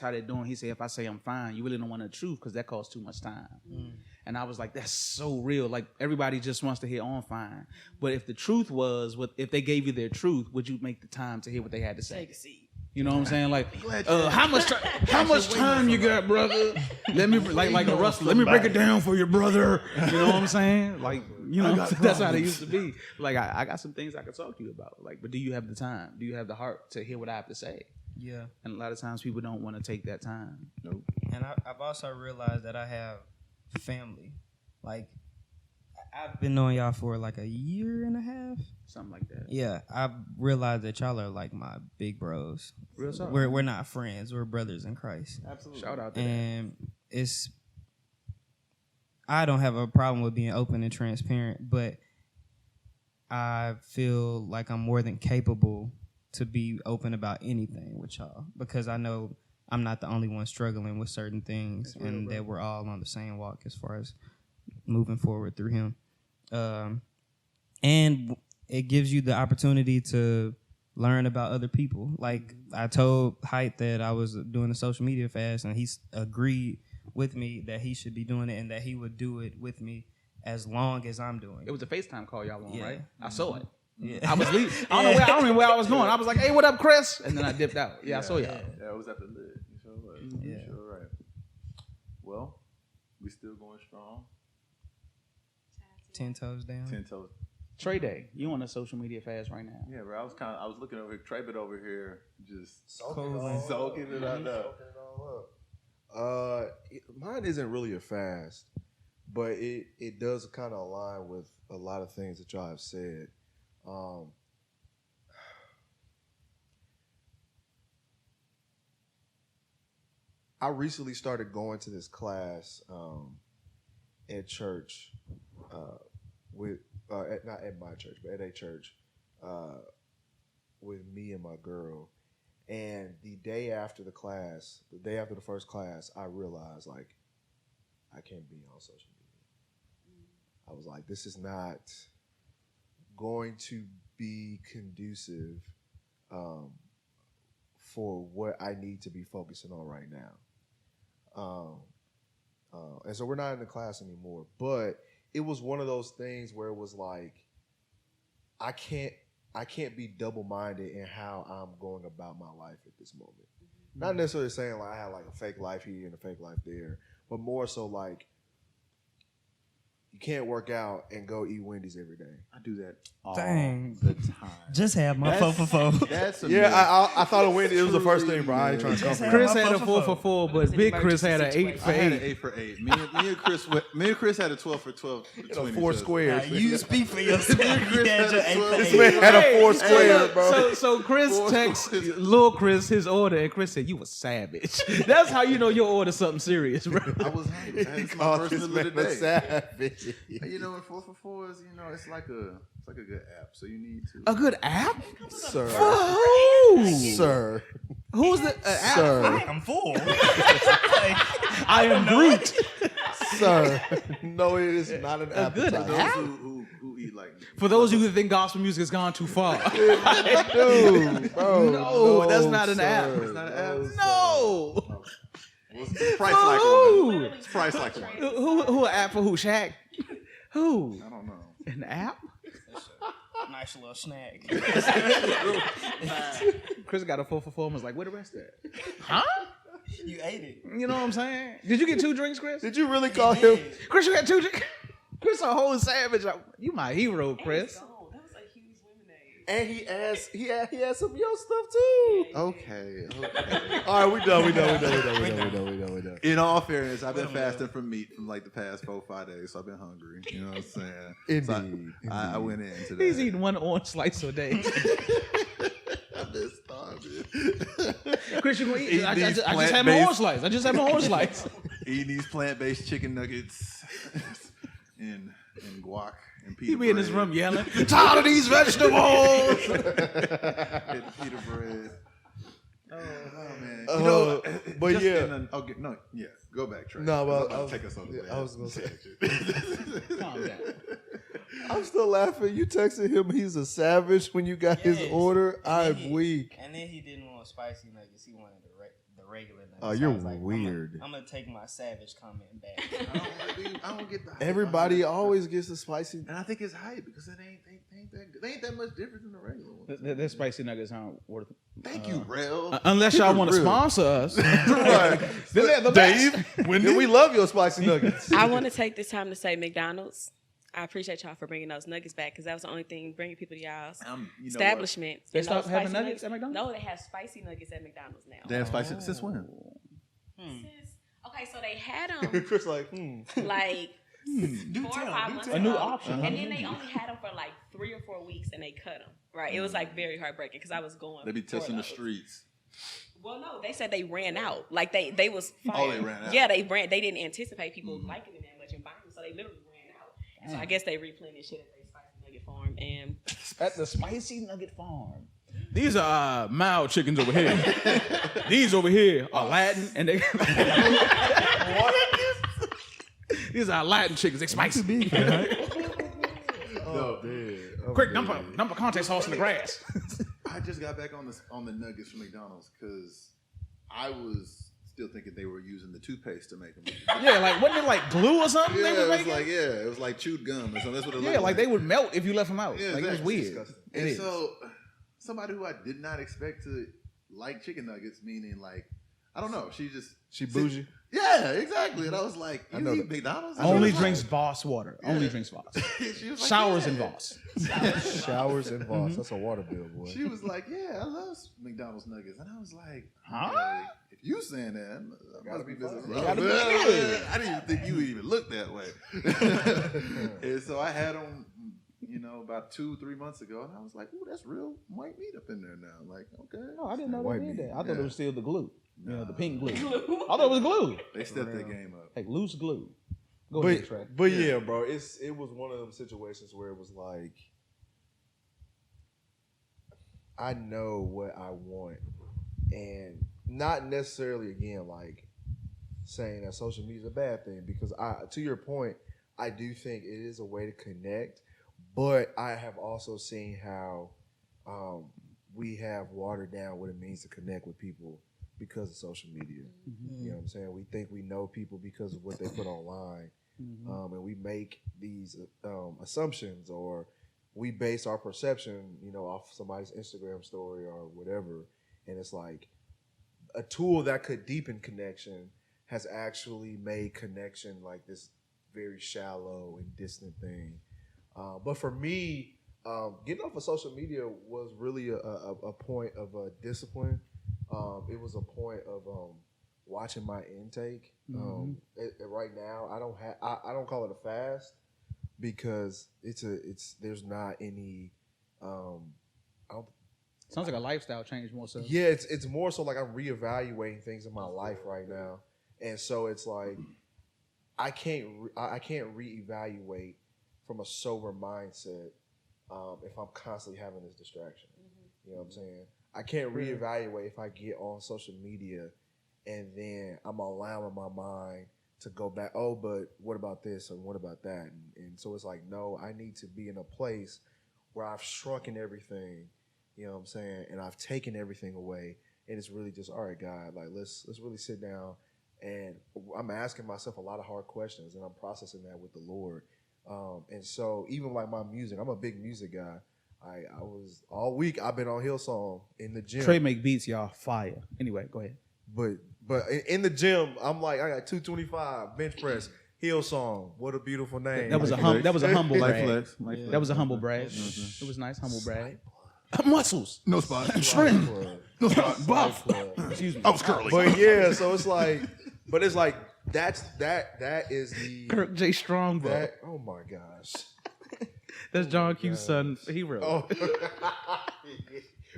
how they're doing. He said, if I say I'm fine, you really don't want the truth because that costs too much time. Mm. And I was like, that's so real. Like everybody just wants to hear I'm fine. But if the truth was, if they gave you their truth, would you make the time to hear what they had to say? Take a seat. You know what I'm saying? Like, how much time you got, brother? Let me like a rustler. Let me break it down for you, brother. You know what I'm saying? Like, that's how they used to be. Like, I got some things I could talk to you about. Like, but do you have the time? Do you have the heart to hear what I have to say? Yeah. And a lot of times people don't want to take that time. Nope. And I've also realized that I have family. Like, I've been knowing y'all for like a year and a half. Something like that. Yeah. I've realized that y'all are like my big bros. Real talk. We're not friends. We're brothers in Christ. Absolutely. Shout out to and that. I don't have a problem with being open and transparent, but I feel like I'm more than capable to be open about anything with y'all because I know I'm not the only one struggling with certain things and that we're all on the same walk as far as moving forward through him. And it gives you the opportunity to learn about other people. Like I told Height that I was doing a social media fast and he agreed with me that he should be doing it and that he would do it with me as long as I'm doing it. It was a FaceTime call y'all on, right? Mm-hmm. I saw it. Yeah. I was leaving. I don't know where I was going. I was like, hey, what up, Chris? And then I dipped out. Yeah, I saw y'all. Yeah, it was at the lid. You sure was. Mm-hmm. Yeah. You sure right. Well, we still going strong. 10 toes down. 10 toes. Trey Day, you on a social media fast right now? Yeah, bro. I was looking over here. Trey bit over here, just soaking it up. Mine isn't really a fast, but it does kind of align with a lot of things that y'all have said. I recently started going to this class at church not at my church, but at a church with me and my girl. And the day after the first class, I realized like I can't be on social media. I was like, this is not going to be conducive for what I need to be focusing on right now. And so we're not in the class anymore, but it was one of those things where it was like, I can't be double-minded in how I'm going about my life at this moment. Mm-hmm. Not necessarily saying like I have like a fake life here and a fake life there, but more so like you can't work out and go eat Wendy's every day. I do that all the time. Just have my 4 for 4. That's I thought of Wendy's. It was the first thing, bro. I ain't trying to come. Chris had a 4 for 4, but Big Chris had an 8 for 8. I had an 8 for 8. Me and Chris had a 12 for 12. 4 squares. You speak for yourself. This man had a 4 square, bro. So Chris texted Lil Chris his order, and Chris said, "You was savage." That's how you know you ordered something serious, bro. I was hungry. It's my first meal of the day. Savage. You know, in 4 for 4s, it's like a good app. So you need to a good app, sir. For who? Sir. Who's the Sir, I'm full. I am Groot. sir. No, it is not an good appetizer. Those who eat like me. For those of you who think gospel music has gone too far, Dude, bro, no, that's not an app. sir. It's not an app. No, No. It's priced like one. It's priced like one. Who an app for who? Shaq? Who? I don't know. An app? Nice little snack. Chris got a 4 for 4 and was like, where the rest at? Huh? You ate it. You know what I'm saying? Did you get 2 drinks, Chris? Did you really call him? Chris, you got 2 drinks? Chris a whole savage. You my hero, Chris. Oh, that was a huge lemonade. And he had some of your stuff too. Okay. All right, we done. In all fairness, I've been fasting from meat from like the past 4-5 days, so I've been hungry. You know what I'm saying? Indeed. So I went into that. He's eating 1 orange slice a day. I've been starving. Chris, you gonna eat? Eating I these just had my plant-based- orange slice. I just had my orange slice. Eating these plant-based chicken nuggets and guac and pita He be in his bread. room yelling, tired of these vegetables. And pita bread. Oh man. Uh, You know, but just yeah. in an- okay, no, yeah. Go back, Trey. No, well, I'll take us on the I was gonna say. Calm down. I'm still laughing. You texted him he's a savage when you got his Yes. order. And I'm then he- weak. And then he didn't want spicy nuggets. He wanted the regular nuggets. Oh, So you're I was like, weird. I'm gonna take my savage comment back. I don't get the hype. Everybody always gets the spicy. And I think it's hype because it ain't that good. They ain't that much different than the regular ones. The spicy nuggets aren't worth it. Thank you, Rel. Unless y'all want to real. sponsor us. Right. They're the best. Dave, we love your spicy nuggets. I want to take this time to say McDonald's. I appreciate y'all for bringing those nuggets back because that was the only thing bringing people to y'all's You know what? establishment. They And stopped those having spicy nuggets at McDonald's? No, they have spicy nuggets at McDonald's now. They have spicy since when? Okay, so they had them Chris like, like 4 or 5 months ago. A new option, And then they only had them for like 3 or 4 weeks and they cut them. Right? It was like very heartbreaking because I was going. They be for testing the those. streets. Well, no, they said they ran out. Like they was fired. Oh, they ran out. Yeah, they ran. They didn't anticipate people liking it that much and buying them, so they literally ran out. And so I guess they replenished it at their spicy nugget farm. And At the Spicy Nugget Farm. These are mild chickens over here. These over here are Latin, and they. These are Latin chickens. They spicy. oh, man. Quick, dump a contact sauce in the grass. I just got back on the nuggets from McDonald's because I was still thinking they were using the toothpaste to make them. Yeah, like wasn't it like glue or something? Yeah, they it was was making? like it was like chewed gum or something. That's what it Yeah, looked like they would melt if you left them out. Yeah, like it was exactly. weird. Disgusting. It And is. so somebody who I did not expect to like chicken nuggets, meaning like I don't know, She bougie. Yeah, exactly. And I was like, I you know eat that. McDonald's? Only She was drinks like- Voss water. Only drinks Voss. She was like, Showers yeah. and Voss. Showers and Voss. That's a water bill, boy. She was like, yeah, I love McDonald's nuggets. And I was like, Huh? okay, if you saying that, I must be missing They something. gotta be good. I didn't even think you would even look that way. And so I had them, about 2-3 months ago, and I was like, ooh, that's real white meat up in there now. Like, okay. Oh, I didn't know White they did meat. that. I thought it was still the glue. You know, Nah. the pink glue. I thought it was glue. They stepped their game up. Like loose glue. Go ahead, Trey. But yeah, bro, it was one of them situations where it was like, I know what I want, and not necessarily again like saying that social media is a bad thing, because to your point, I do think it is a way to connect, but I have also seen how we have watered down what it means to connect with people because of social media. You know what I'm saying? We think we know people because of what they put online. And we make these assumptions, or we base our perception, off somebody's Instagram story or whatever. And it's like a tool that could deepen connection has actually made connection like this very shallow and distant thing. But for me, getting off of social media was really a point of discipline. It was a point of watching my intake. Right now, I don't call it a fast because there's not any. Sounds like a lifestyle change more so. Yeah, it's more so like I'm reevaluating things in my life right now, and so it's like I can't reevaluate from a sober mindset if I'm constantly having this distraction. You know what I'm saying? I can't reevaluate if I get on social media and then I'm allowing my mind to go back. Oh, but what about this and what about that? And so it's like, no, I need to be in a place where I've shrunken everything. You know what I'm saying? And I've taken everything away. And it's really just, all right, God, like let's really sit down. And I'm asking myself a lot of hard questions, and I'm processing that with the Lord. And so even like my music, I'm a big music guy. I was all week. I've been on Hillsong in the gym. Trey make beats, y'all. Fire. Anyway, go ahead. But in the gym, I'm like, I got 225 bench press. Hillsong, what a beautiful name. That was a humble brag. Flex. That was a humble brag. It was nice, humble brag. Muscles. No spot. Shrimp. No spot. Buff. Excuse me. I was curly. But yeah, so it's like, but it's like that is the Kirk J. Strong, bro. that. Oh my gosh. That's John Q's son. He wrote. Oh.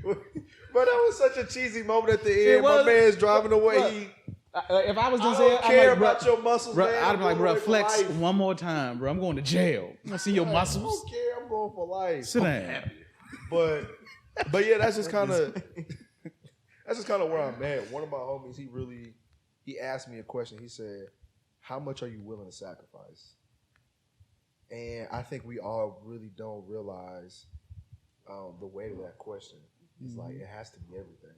But that was such a cheesy moment at the It end. My was. man's driving away. Look, He, If I was I gonna don't say it, care I'm like, about your muscles, bro, man. I'd be like, I'm bro, going for flex life. one more time, bro. I'm going to jail. I want to see your I muscles. don't care. I'm going for life. Sit down. But yeah, that's just kind of where I'm at. One of my homies, he asked me a question. He said, "How much are you willing to sacrifice?" And I think we all really don't realize the weight of that question. It's like it has to be everything.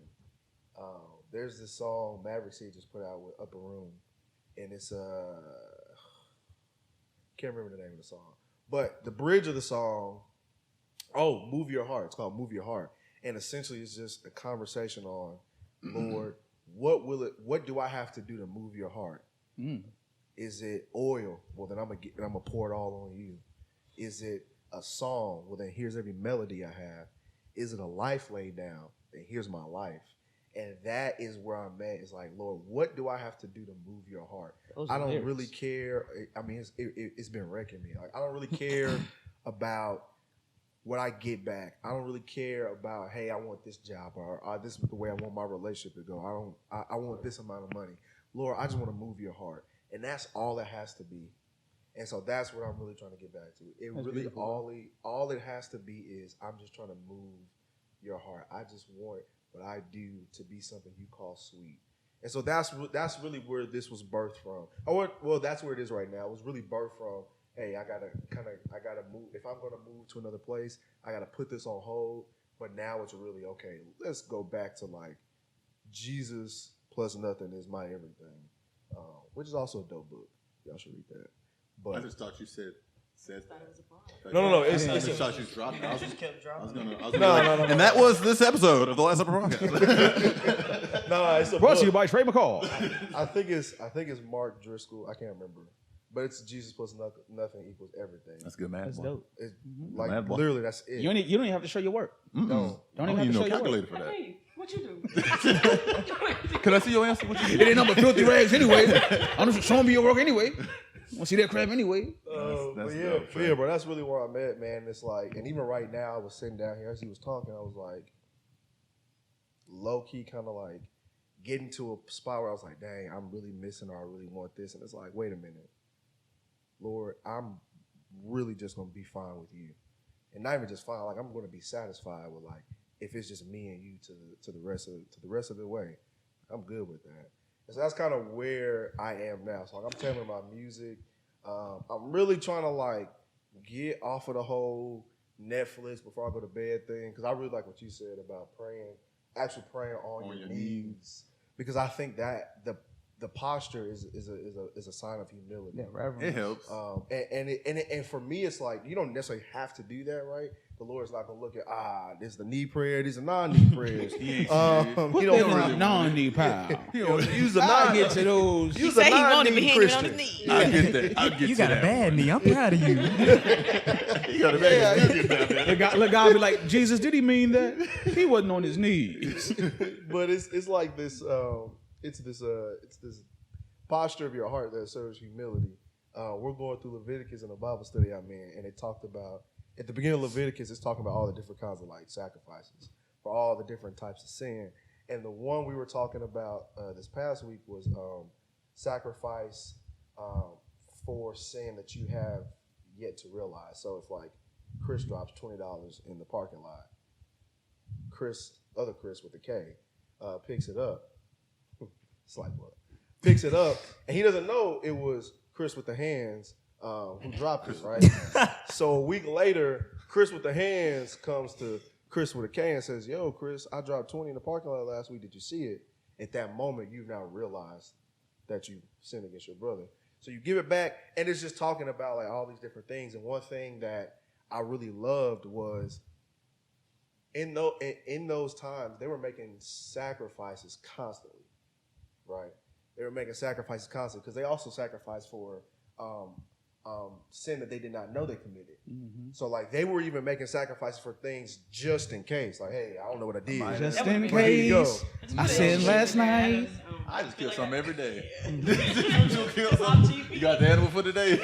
There's this song Maverick C just put out with Upper Room, and it's can't remember the name of the song, but the bridge of the song, Move Your Heart. It's called Move Your Heart, and essentially it's just a conversation on, Lord, what do I have to do to move your heart? Is it oil? Well, then I'm gonna pour it all on you. Is it a song? Well, then here's every melody I have. Is it a life laid down? Then here's my life. And that is where I'm at. It's like, Lord, what do I have to do to move your heart? I don't really care. I mean, it's been wrecking me. Like, I don't really care about what I get back. I don't really care about, hey, I want this job or this is the way I want my relationship to go. I want this amount of money. Lord, I just want to move your heart. And that's all it has to be. And so that's what I'm really trying to get back to. All it has to be is I'm just trying to move your heart. I just want what I do to be something you call sweet. And so that's really where this was birthed from. That's where it is right now. It was really birthed from, hey, I gotta move. If I'm gonna move to another place, I gotta put this on hold. But now it's really okay. Let's go back to like Jesus plus nothing is my everything, which is also a dope book. Y'all should read that. But I just thought you said no. I just thought you dropped it. I just kept dropping. No. And that was this episode of the Last Supper podcast. No, it's a Brought book. to you by Trey McCall. I think it's Mark Driscoll. I can't remember, but it's Jesus plus nothing equals everything. That's good, man. That's dope. It's like Mad boy. literally that's it. You don't even have to show your work. No. Don't even have to show your calculator work. for that. Hey, what you do? Can I see your answer? What you It ain't number filthy rags anyway. I'm just showing me your work anyway. Want to see that crap anyway? But yeah, bro, that's really where I'm at, man. It's like, and even right now, I was sitting down here as he was talking. I was like, low key, kind of like getting to a spot where I was like, dang, I'm really missing, or I really want this, and it's like, wait a minute, Lord, I'm really just gonna be fine with you, and not even just fine. Like, I'm gonna be satisfied with, like, if it's just me and you to the rest of the way, I'm good with that. And so that's kind of where I am now. So like, I'm tailoring my music. I'm really trying to like get off of the whole Netflix before I go to bed thing, because I really like what you said about actually praying on your knees, because I think that the posture is a sign of humility. Yeah, reverence. It helps. And for me, it's like you don't necessarily have to do that, right? The Lord's not gonna look at this is the knee prayer, these are non-knee prayers. Put you that don't in really a non-knee pile. use the I non. get to those. He Use a said he wanted to be non-knee hanging on Christian. his knees. I get that. I get You got a that. bad knee. I'm proud of you. You got a bad. You get that. The guy be like, Jesus, did he mean that? He wasn't on his knees. But it's like this it's this posture of your heart that serves humility. We're going through Leviticus in a Bible study I'm in, and it talked about at the beginning of Leviticus, it's talking about all the different kinds of like sacrifices for all the different types of sin. And the one we were talking about this past week was sacrifice for sin that you have yet to realize. So if like Chris drops $20 in the parking lot, Chris other Chris with the K, picks it up. Slight brother. Picks it up, and he doesn't know it was Chris with the hands who dropped it, right? So a week later, Chris with the hands comes to Chris with a K and says, yo, Chris, I dropped 20 in the parking lot last week. Did you see it? At that moment, you've now realized that you sinned against your brother. So you give it back, and it's just talking about like all these different things. And one thing that I really loved was in those times, they were making sacrifices constantly, right? They were making sacrifices constantly because they also sacrificed for sin that they did not know they committed. Mm-hmm. So like they were even making sacrifices for things just in case. Like, hey, I don't know what I did. Just in case. I said last night. I just kill something every day. You got the animal for today?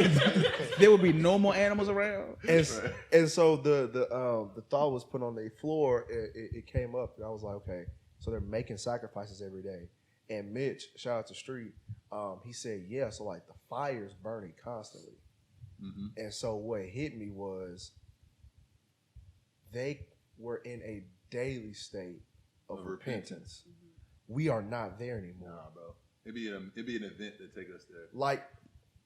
There will be no more animals around. And so the thought was put on the floor. It came up, and I was like, okay, so they're making sacrifices every day. And Mitch, shout out to Street, he said, yeah, so like the fire's burning constantly. Mm-hmm. And so what hit me was they were in a daily state of repentance. Mm-hmm. We are not there anymore. Nah, bro. It'd be an event to take us there. Like,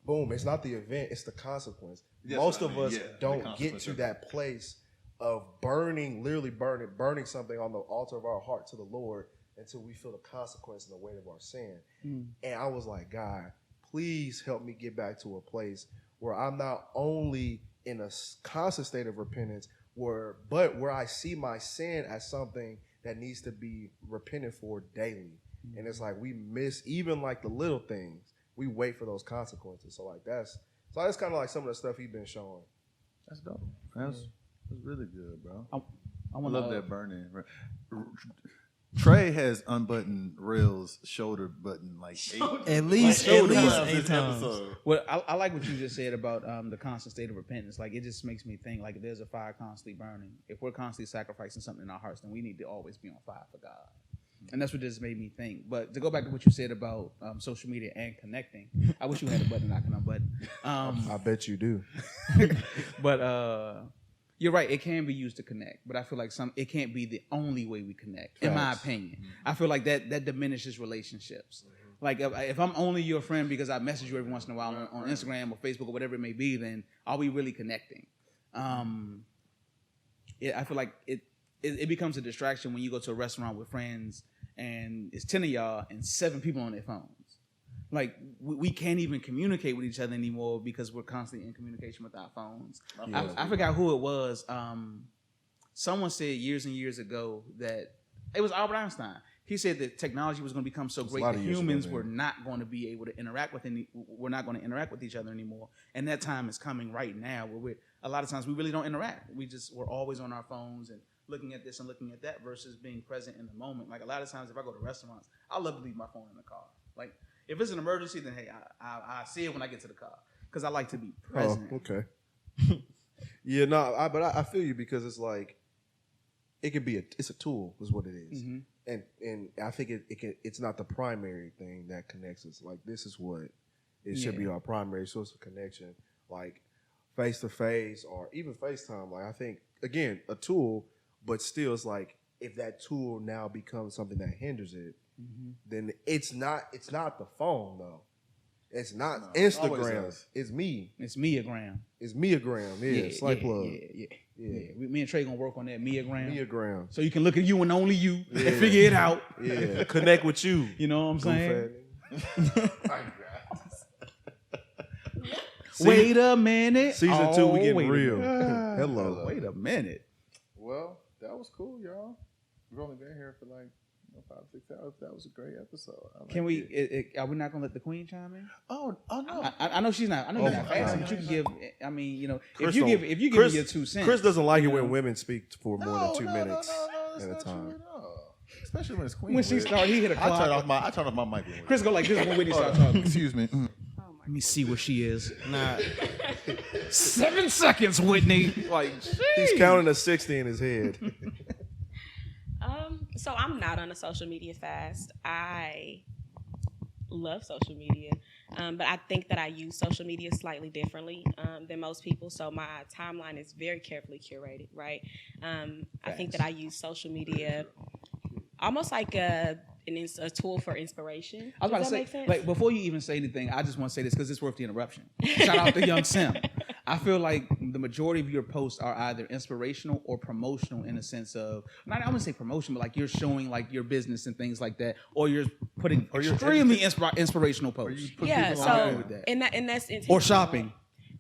boom, it's not the event, it's the consequence. Yes, Most of us don't get to of that place of literally burning something on the altar of our heart to the Lord until we feel the consequence and the weight of our sin. Mm. And I was like, God, please help me get back to a place where I'm not only in a constant state of repentance, but where I see my sin as something that needs to be repented for daily. Mm. And it's like we miss even like the little things. We wait for those consequences. So that's kind of like some of the stuff he's been showing. That's dope. That's really good, bro. I love that burning. Trey has unbuttoned Rail's shoulder button like at least 8 times. Well, I like what you just said about the constant state of repentance. Like, it just makes me think, like, if there's a fire constantly burning, if we're constantly sacrificing something in our hearts, then we need to always be on fire for God. And that's what just made me think. But to go back to what you said about social media and connecting, I wish you had a button I can unbutton. I bet you do. But you're right. It can be used to connect, but I feel like it can't be the only way we connect. In my opinion, I feel like that diminishes relationships. Like if I'm only your friend because I message you every once in a while on Instagram or Facebook or whatever it may be, then are we really connecting? I feel like it becomes a distraction when you go to a restaurant with friends and it's 10 of y'all and 7 people on their phones. Like, we can't even communicate with each other anymore because we're constantly in communication with our phones. I forgot who it was. Someone said years and years ago that it was Albert Einstein. He said that technology was going to become so great that humans were not going to be able to interact with each other anymore. And that time is coming right now where a lot of times we really don't interact. We're always on our phones and looking at this and looking at that versus being present in the moment. Like, a lot of times if I go to restaurants, I love to leave my phone in the car. Like, if it's an emergency, then hey, I see it when I get to the car because I like to be present. Oh, okay. Yeah, no, but I feel you because it's like it could be it's a tool, is what it is, mm-hmm. and I think it's not the primary thing that connects us. Like, this is what it should be our primary source of connection, like face to face or even FaceTime. Like, I think again a tool, but still it's like if that tool now becomes something that hinders it. Mm-hmm. Then it's not the phone though. It's not Instagram. It's me. It's Meagram. It's Meagram. Yeah, Slight plug. Yeah. Me and Trey gonna work on that Meagram. Meagram. So you can look at you and only you and figure it out. Yeah, connect with you. You know what I'm saying? Wait a minute. Season 2, we getting real. Hello. Wait a minute. Well, that was cool, y'all. We've only been here for like 5-6 hours. That was a great episode. Can we? Are we not gonna let the queen chime in? Oh no! I know she's not. I know you're not fasting, but you can give. I mean, you know, Chris if you give me your 2 cents. Chris doesn't like it when women speak for more than 2 minutes at a time. Especially when it's queen. When she started, he hit a clock. I turn off my mic. Chris go like this when Whitney starts talking. Excuse me. Let me see where she is. 7 seconds, Whitney. Like, he's counting a 60 in his head. So I'm not on a social media fast. I love social media, but I think that I use social media slightly differently than most people. So my timeline is very carefully curated, right? I think that I use social media almost like a tool for inspiration. I was about Does to that say, make sense? like, before you even say anything, I just want to say this because it's worth the interruption. Shout out to Young Sim. I feel like the majority of your posts are either inspirational or promotional in the sense of, I wouldn't say promotion, but like you're showing like your business and things like that, or you're putting extremely inspirational posts. Yeah, so and that's Or shopping.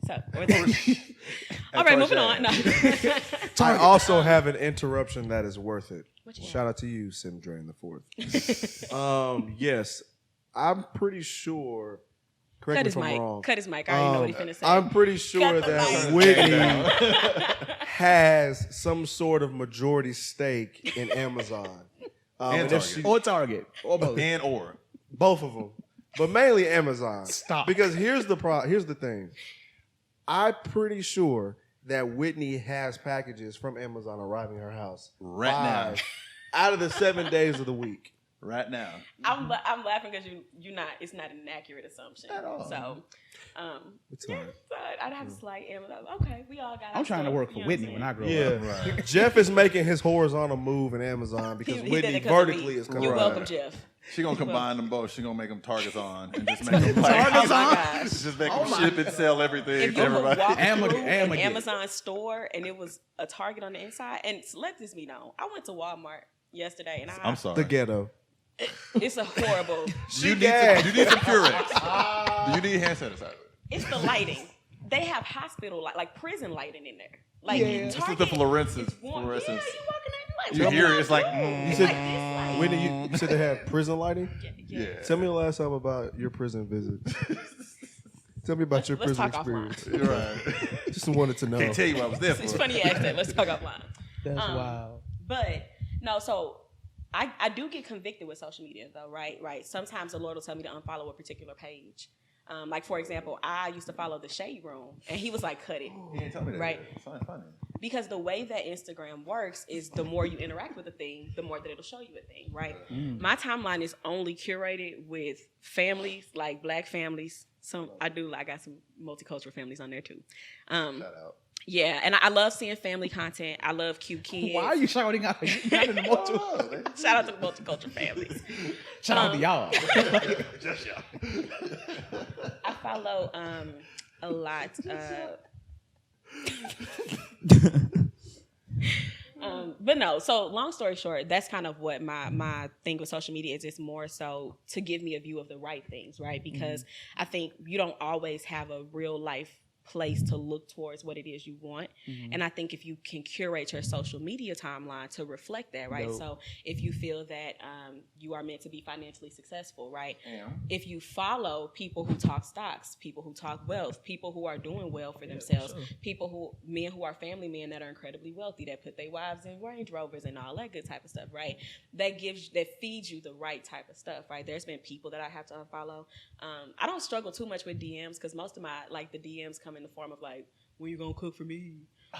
So, all right, moving on. No. I also have an interruption that is worth it. Shout out to you, Sim Drain the Fourth. Yes, I'm pretty sure. Correct me if I'm wrong. Cut his mic. I already know what he's finna say. I'm pretty sure that Whitney has some sort of majority stake in Amazon. And Target. Or Target. Or both. Or. Both of them. But mainly Amazon. Stop. Because here's the thing. I'm pretty sure that Whitney has packages from Amazon arriving at her house Right now. out of the 7 days of the week. Right now. I'm laughing because you're not. It's not an accurate assumption At all. So, It's yeah, fine. so I'd have to slight Amazon. Okay, we all got. I'm trying to work for Whitney when I grow up. Yeah. Jeff is making his horizontal move in Amazon because He Whitney did it 'cause vertically of is me. coming. You're welcome, Jeff. She gonna combine them both. She gonna make them Targets on and just make them like Oh my gosh. just make them ship and sell everything If to you would everybody. walk Amag- through an Amag- Amazon store and it was a Target on the inside, and let this be known, I went to Walmart yesterday, and I'm sorry. The ghetto. it's a horrible. Do you need some Purex? Do you need hand sanitizer? It's the lighting. They have hospital like prison lighting in there. Like This is Target, the fluorescence. it's warm. Fluorescence. Yeah, you walking in, You like, hear it, it's like, like said- this, like, Whitney, you said they have prison lighting? Yeah. Tell me the last time about your prison visit. Tell me about your Let's prison talk offline. experience. You're right. Just wanted to know. Can't tell you what I was there It's for. funny you asked that. Let's talk offline. That's wild. But no, so I do get convicted with social media though, right? Right. Sometimes the Lord will tell me to unfollow a particular page. Like for example, I used to follow the Shade Room, and he was like, "Cut it," He ain't tell me that. Right. It's funny. because the way that Instagram works is the more you interact with a thing, the more that it'll show you a thing, right? My timeline is only curated with families, like Black families. I got some multicultural families on there too. Shout out. Yeah, and I love seeing family content. I love cute kids. Why are you shouting out? Not in the multi- Shout out to the multicultural families. Shout out to y'all. Just y'all. I follow a lot but no, so long story short, that's kind of what my thing with social media is. It's more so to give me a view of the right things, right? Because I think you don't always have a real life place to look towards what it is you want. And I think if you can curate your social media timeline to reflect that, right? So if you feel that you are meant to be financially successful, right? If you follow people who talk stocks, people who talk wealth, people who are doing well for themselves, men who are family men that are incredibly wealthy, that put their wives in Range Rovers and all that good type of stuff, right? That feeds you the right type of stuff, right? There's been people that I have to unfollow. I don't struggle too much with DMs because most of my the DMs come in the form of like, when you gonna cook for me?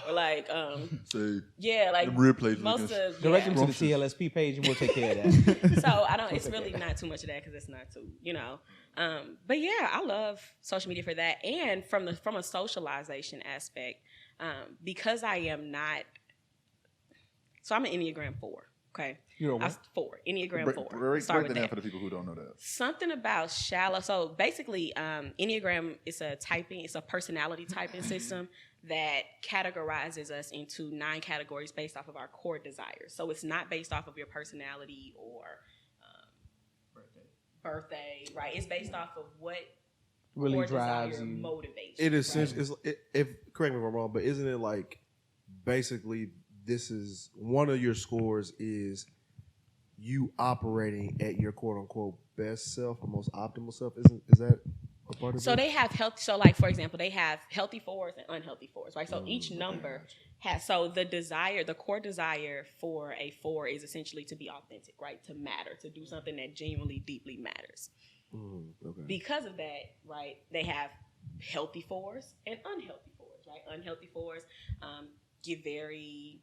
Or like, So yeah, like the real place most of Direct them to the TLSP page and we'll take care of that. So I don't. It's really not too much of that because it's not too, But yeah, I love social media for that, and from a socialization aspect, because I am not. So I'm an Enneagram 4. Okay, You're a I what? was 4. Enneagram 4. Break Start that with down that. for the people who don't know that. Something about shallow. So basically, Enneagram is it's a personality typing system that categorizes us into 9 categories based off of our core desires. So it's not based off of your personality or birthday, right? It's based off of what Really core drives desire you. motivates. It is right? essentially, if correct me if I'm wrong, but isn't it like basically this is one of your scores is you operating at your quote unquote best self or most optimal self? Is that a part of So it? they have health. So like for example, they have healthy 4s and unhealthy 4s, right? So each number has the core desire for a 4 is essentially to be authentic, right? To matter, to do something that genuinely, deeply matters. Okay. Because of that, right? They have healthy 4s and unhealthy 4s, right? Unhealthy 4s get very.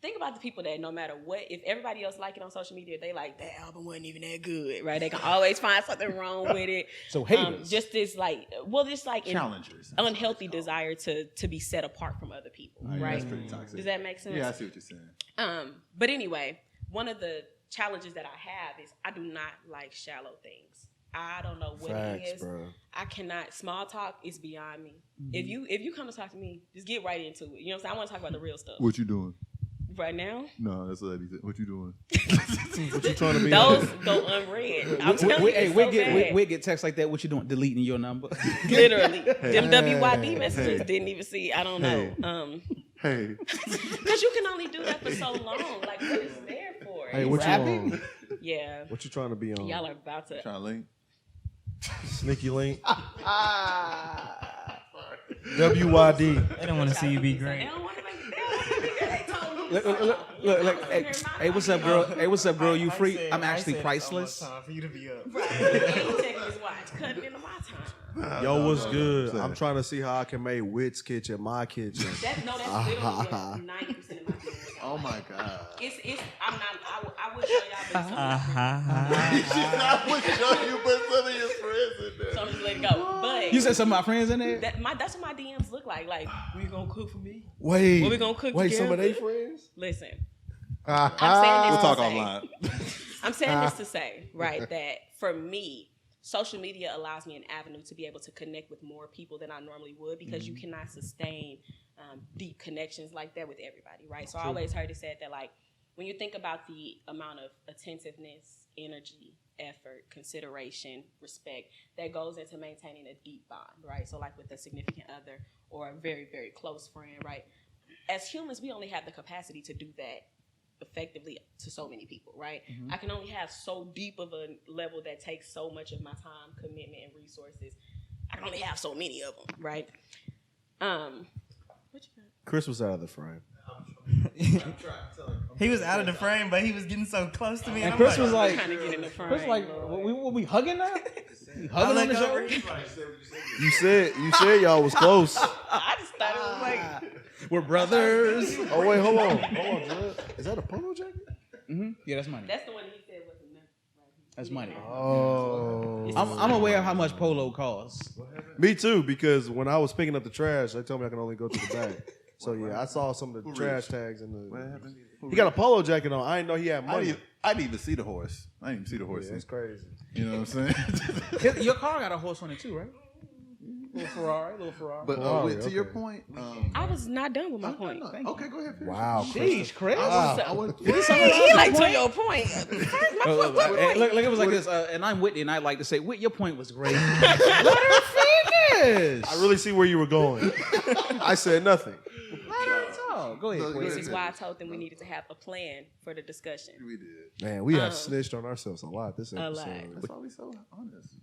Think about the people that no matter what, if everybody else like it on social media, they like that album wasn't even that good, right? They can always find something wrong with it. So haters. Just this Challengers. unhealthy desire to be set apart from other people, Yeah, right? that's pretty toxic. Does that make sense? Yeah, I see what you're saying. But anyway, one of the challenges that I have is I do not like shallow things. I don't know what it is. Bro. I cannot. Small talk is beyond me. If you come to talk to me, just get right into it. You know what I'm saying? I want to talk about the real stuff. What you doing? Right now? No, that's what he said. What you doing? What you trying to be? Those go unread. I'm telling you, it's so bad. we get texts like that. What you doing? Deleting your number. Literally. Them WYD messages didn't even see. I don't know. Hey. Because you can only do that for so long. Like, what is there for? Hey, what you on? Yeah. What you trying to be on? Y'all are about to. Trying to link? Sneaky link. WYD. They don't want to see you be They great. don't want to make it. They told me. Look, hey, what's up, girl? Hey, what's up, girl? You free? I'm actually priceless. Time for you to be up. Right. He checking his watch, cutting into my time. Yo, what's good? Sorry. I'm trying to see how I can make Witt's kitchen my kitchen. That's literally what 90% of my business. Oh my God. It's. I'm not. I would show y'all, but some I would show you, but some of your friends in there. so I'm just letting go. But You said some of my friends in there. that's what my DMs look like. Like, we gonna cook for me? Wait. What we gonna cook Wait, some of together? they friends? Listen, We'll I'm saying this talk to say, offline. I'm saying this to say, right, that for me, social media allows me an avenue to be able to connect with more people than I normally would because you cannot sustain deep connections like that with everybody, right? So I always heard it said that, like, when you think about the amount of attentiveness, energy, effort, consideration, respect that goes into maintaining a deep bond, right? So like with a significant other or a very, very close friend, right? As humans, we only have the capacity to do that effectively to so many people, right? I can only have so deep of a level that takes so much of my time, commitment, and resources. I can only have so many of them, right? What you got? Chris was out of the frame. He was out of the frame, but he was getting so close to me. And I'm Chris was like, Trying to get in the frame. Chris was like, we hugging now? We I hugging on look the over, show? he's like, You said y'all was close. I just thought it was like, We're brothers. Oh wait, hold on, Judd. Is that a polo jacket? Yeah, that's money. that's the one he said wasn't enough. Right? That's money. Oh. I'm aware of how much polo costs. Me too, because when I was picking up the trash, they told me I can only go to the back. So yeah, I saw some of the trash tags in What the. happened? He got a polo jacket on. I didn't know he had money. I didn't even see the horse. I didn't even see the horse. Yeah, it's crazy. You know what I'm saying? Your car got a horse on it too, right? Little Ferrari. But Ferrari, to your okay. point, I was not done with my point. okay, go ahead. Finish. Wow, Jeez, Chris. He like to your point. Look, it was like this, and I'm Whitney, and I like to say, Whit, your point was great. Let her finish. I really see where you were going. I said nothing. Let her talk. Go ahead, This Quinn. is why I told them we needed to have a plan for the discussion. We did. Man, we have snitched on ourselves a lot this episode. lot. That's why we so honest.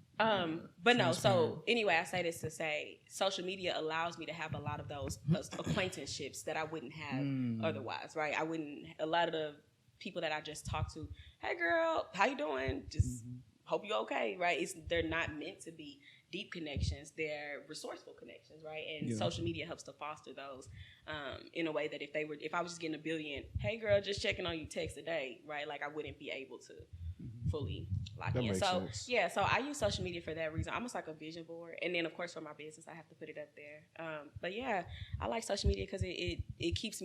But no, so anyway, I say this to say social media allows me to have a lot of those acquaintanceships that I wouldn't have otherwise, right? A lot of the people that I just talk to, hey girl, how you doing? Just hope you okay, right? They're not meant to be deep connections, they're resourceful connections, right? And social media helps to foster those in a way that if I was just getting a billion, hey girl, just checking on you text a day, right? Like I wouldn't be able to fully lock That in. makes So sense. yeah, so I use social media for that reason. Almost like a vision board, and then of course for my business, I have to put it up there. But yeah, I like social media because it keeps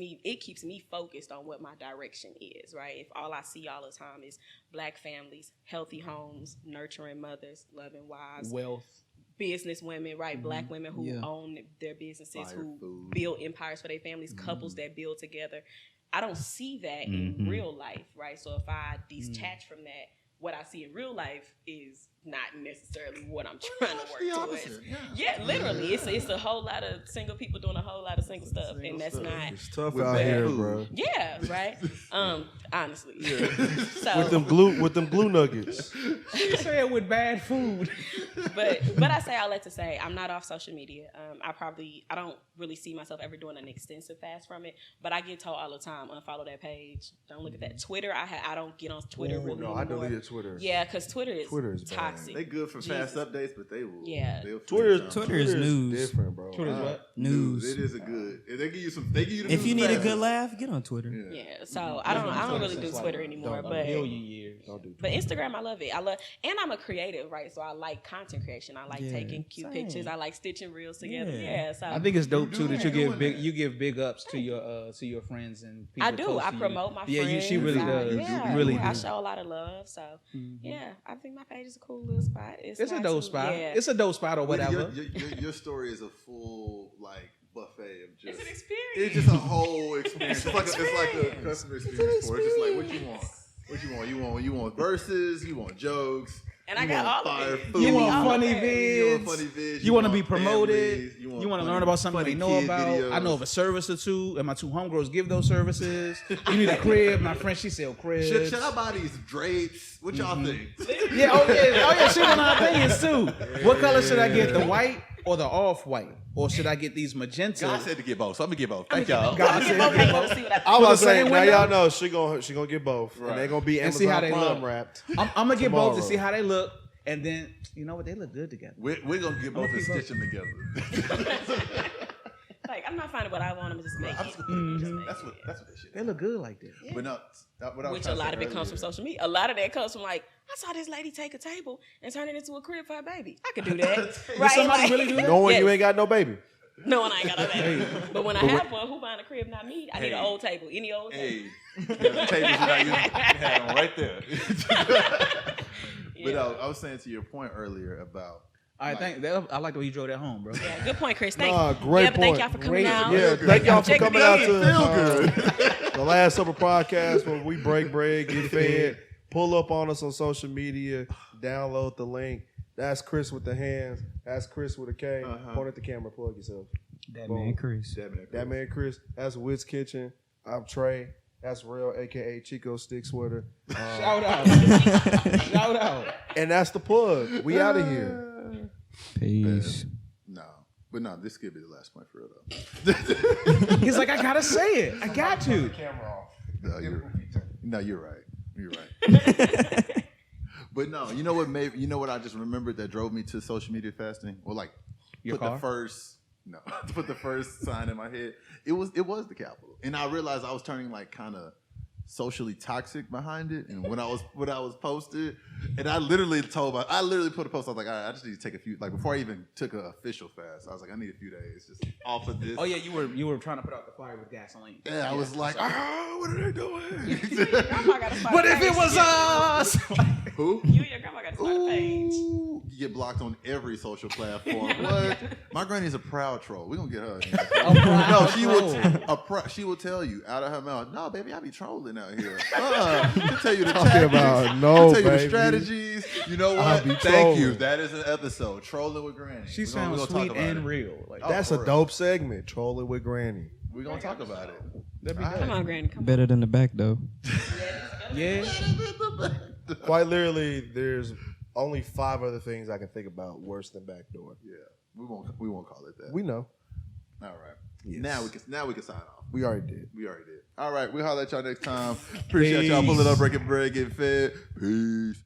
me focused on what my direction is, right? If all I see all the time is Black families, healthy homes, nurturing mothers, loving wives, Wealth. business women, right? Black women who own their businesses, Fire who food. build empires for their families, couples that build together. I don't see that in real life, right? So if I detach from that, what I see in real life is not necessarily what I'm trying to work the towards. opposite, Yeah, literally, it's a whole lot of single people doing a whole lot of single stuff, and that's not. It's tough With out bad here, food. bro. Yeah, right. Honestly, so With them glue nuggets. She said with bad food. but I say all that to say I'm not off social media. I don't really see myself ever doing an extensive fast from it. But I get told all the time, unfollow that page. Don't look at that. Twitter, I don't get on Twitter really No, I anymore. deleted Twitter. Yeah, because Twitter is bad. toxic. They good for fast updates, but they will. Yeah. they'll Twitter Twitter is news. different, bro. Twitter's what? News. It is a good. If they give you some. They give you the If news you need a fast. good laugh, get on Twitter. Yeah, so I don't don't really do since, Twitter like, anymore, a but million years. Don't do but Instagram, I love it. And I'm a creative, right? So I like content creation. I like Yeah, taking cute same. pictures. I like stitching reels together. Yeah. Yeah, so I think it's dope too that you give doing big ups to your friends and people. I do. close I to you. promote my Yeah, friends. she really I- does. Yeah, You really yeah, I do. show a lot of love. So Mhm. yeah, I think my page is a cool little spot. It's a not dope too- spot. Yeah. It's a dope spot or whatever. Your story is a full like buffet of just. It's an experience. It's just a whole experience. It's like a customer experience store. It's just like what you want. What you want. You want verses. You want jokes. And I you got want all of fire it. food. You want all funny of that. You want vids. funny vids. You want to be want promoted. families, You want to funny- learn about something funny you know kid about. videos. I know of a service or two, and my two homegirls give those services. You need a crib. My friend, she sell cribs. Should I buy these drapes? What y'all think? Yeah, oh yeah, she want our opinions too. What color should I get? The white or the off-white? Or should I get these magenta? God said to get both, so I'm gonna get both. Thank y'all. God said to get both. See what I I was the saying, same now window? y'all know she gonna get both, and they're gonna be And Amazon see how they Prime look. wrapped. I'm gonna get both to Tomorrow. see how they look, and then you know what? They look good together. We're gonna get both and keep stitch them together. Like, I'm not finding what I want. I'm just make it. Just make That's it. what they should. They look good like this. But no, what I was Which trying a to lot say of it comes from earlier- social media. A lot of that comes from like, I saw this lady take a table and turn it into a crib for her baby. I could do that. Right? somebody Like- really do that? Knowing you Yes. ain't got no baby. No, and I ain't got a baby. But when I have one, who buying a crib? Not me. I need an Hey. old table. Any old table. Hey, the tables you're not using, you had them right there. But I was saying to your point earlier about All right, I like the way you drove that home, bro. Yeah, good point, Chris. Thank Nah, you. great Yeah, but thank point. y'all for coming Great- out. Yeah, thank y'all for Check coming me out out. to the Last Supper podcast where we break bread, get fed, pull up on us on social media, download the link. That's Chris with the hands. That's Chris with a K. Point at the camera, plug yourself. That Boom. man, Chris. That man Chris. That's Witt's Kitchen. I'm Trey. That's Real, aka Chico Stick Sweater. Shout out. Shout out. And that's the plug. We out of here. Peace. No, this could be the last point for real though. He's like, I gotta say it. I got to. No, you're right. You're right. But no, you know what I just remembered that drove me to social media fasting? Well, like Your put car? the first to put the first sign in my head. It was the Capitol. And I realized I was turning like kind of socially toxic behind it. And when I was posted, and I literally put a post, I was like, all right, I just need to take a few, like before I even took an official fast, I was like, I need a few days just off of this. Oh yeah, you were trying to put out the fire with gasoline. Yeah, I was like, what are they doing? Your grandma got to start But a if it page. was us, Who? You and your grandma got to start a page. Ooh, you get blocked on every social platform. What? My granny's a proud troll. We're gonna get her. No, she will tell you out of her mouth. No, baby, I be trolling out here. She'll tell you the Talking tactics. about no, She'll tell you the baby. strategies. You know I what? be Thank you. trolling. That is an episode. Trolling with Granny. she We're gonna sounds talk sweet about and it. real. Like That's for a real. dope segment. Trolling with Granny. We're gonna talk about it. that'd be All dope. Come on, Granny. Come on. Better than the back though. Yeah. Quite literally, there's only 5 other things I can think about worse than backdoor. Yeah, we won't call it that. We know. All right. Yes. Now we can sign off. We already did. We already did. All right. We'll holler at y'all next time. Appreciate y'all pulling up, breaking bread, getting fed. Peace.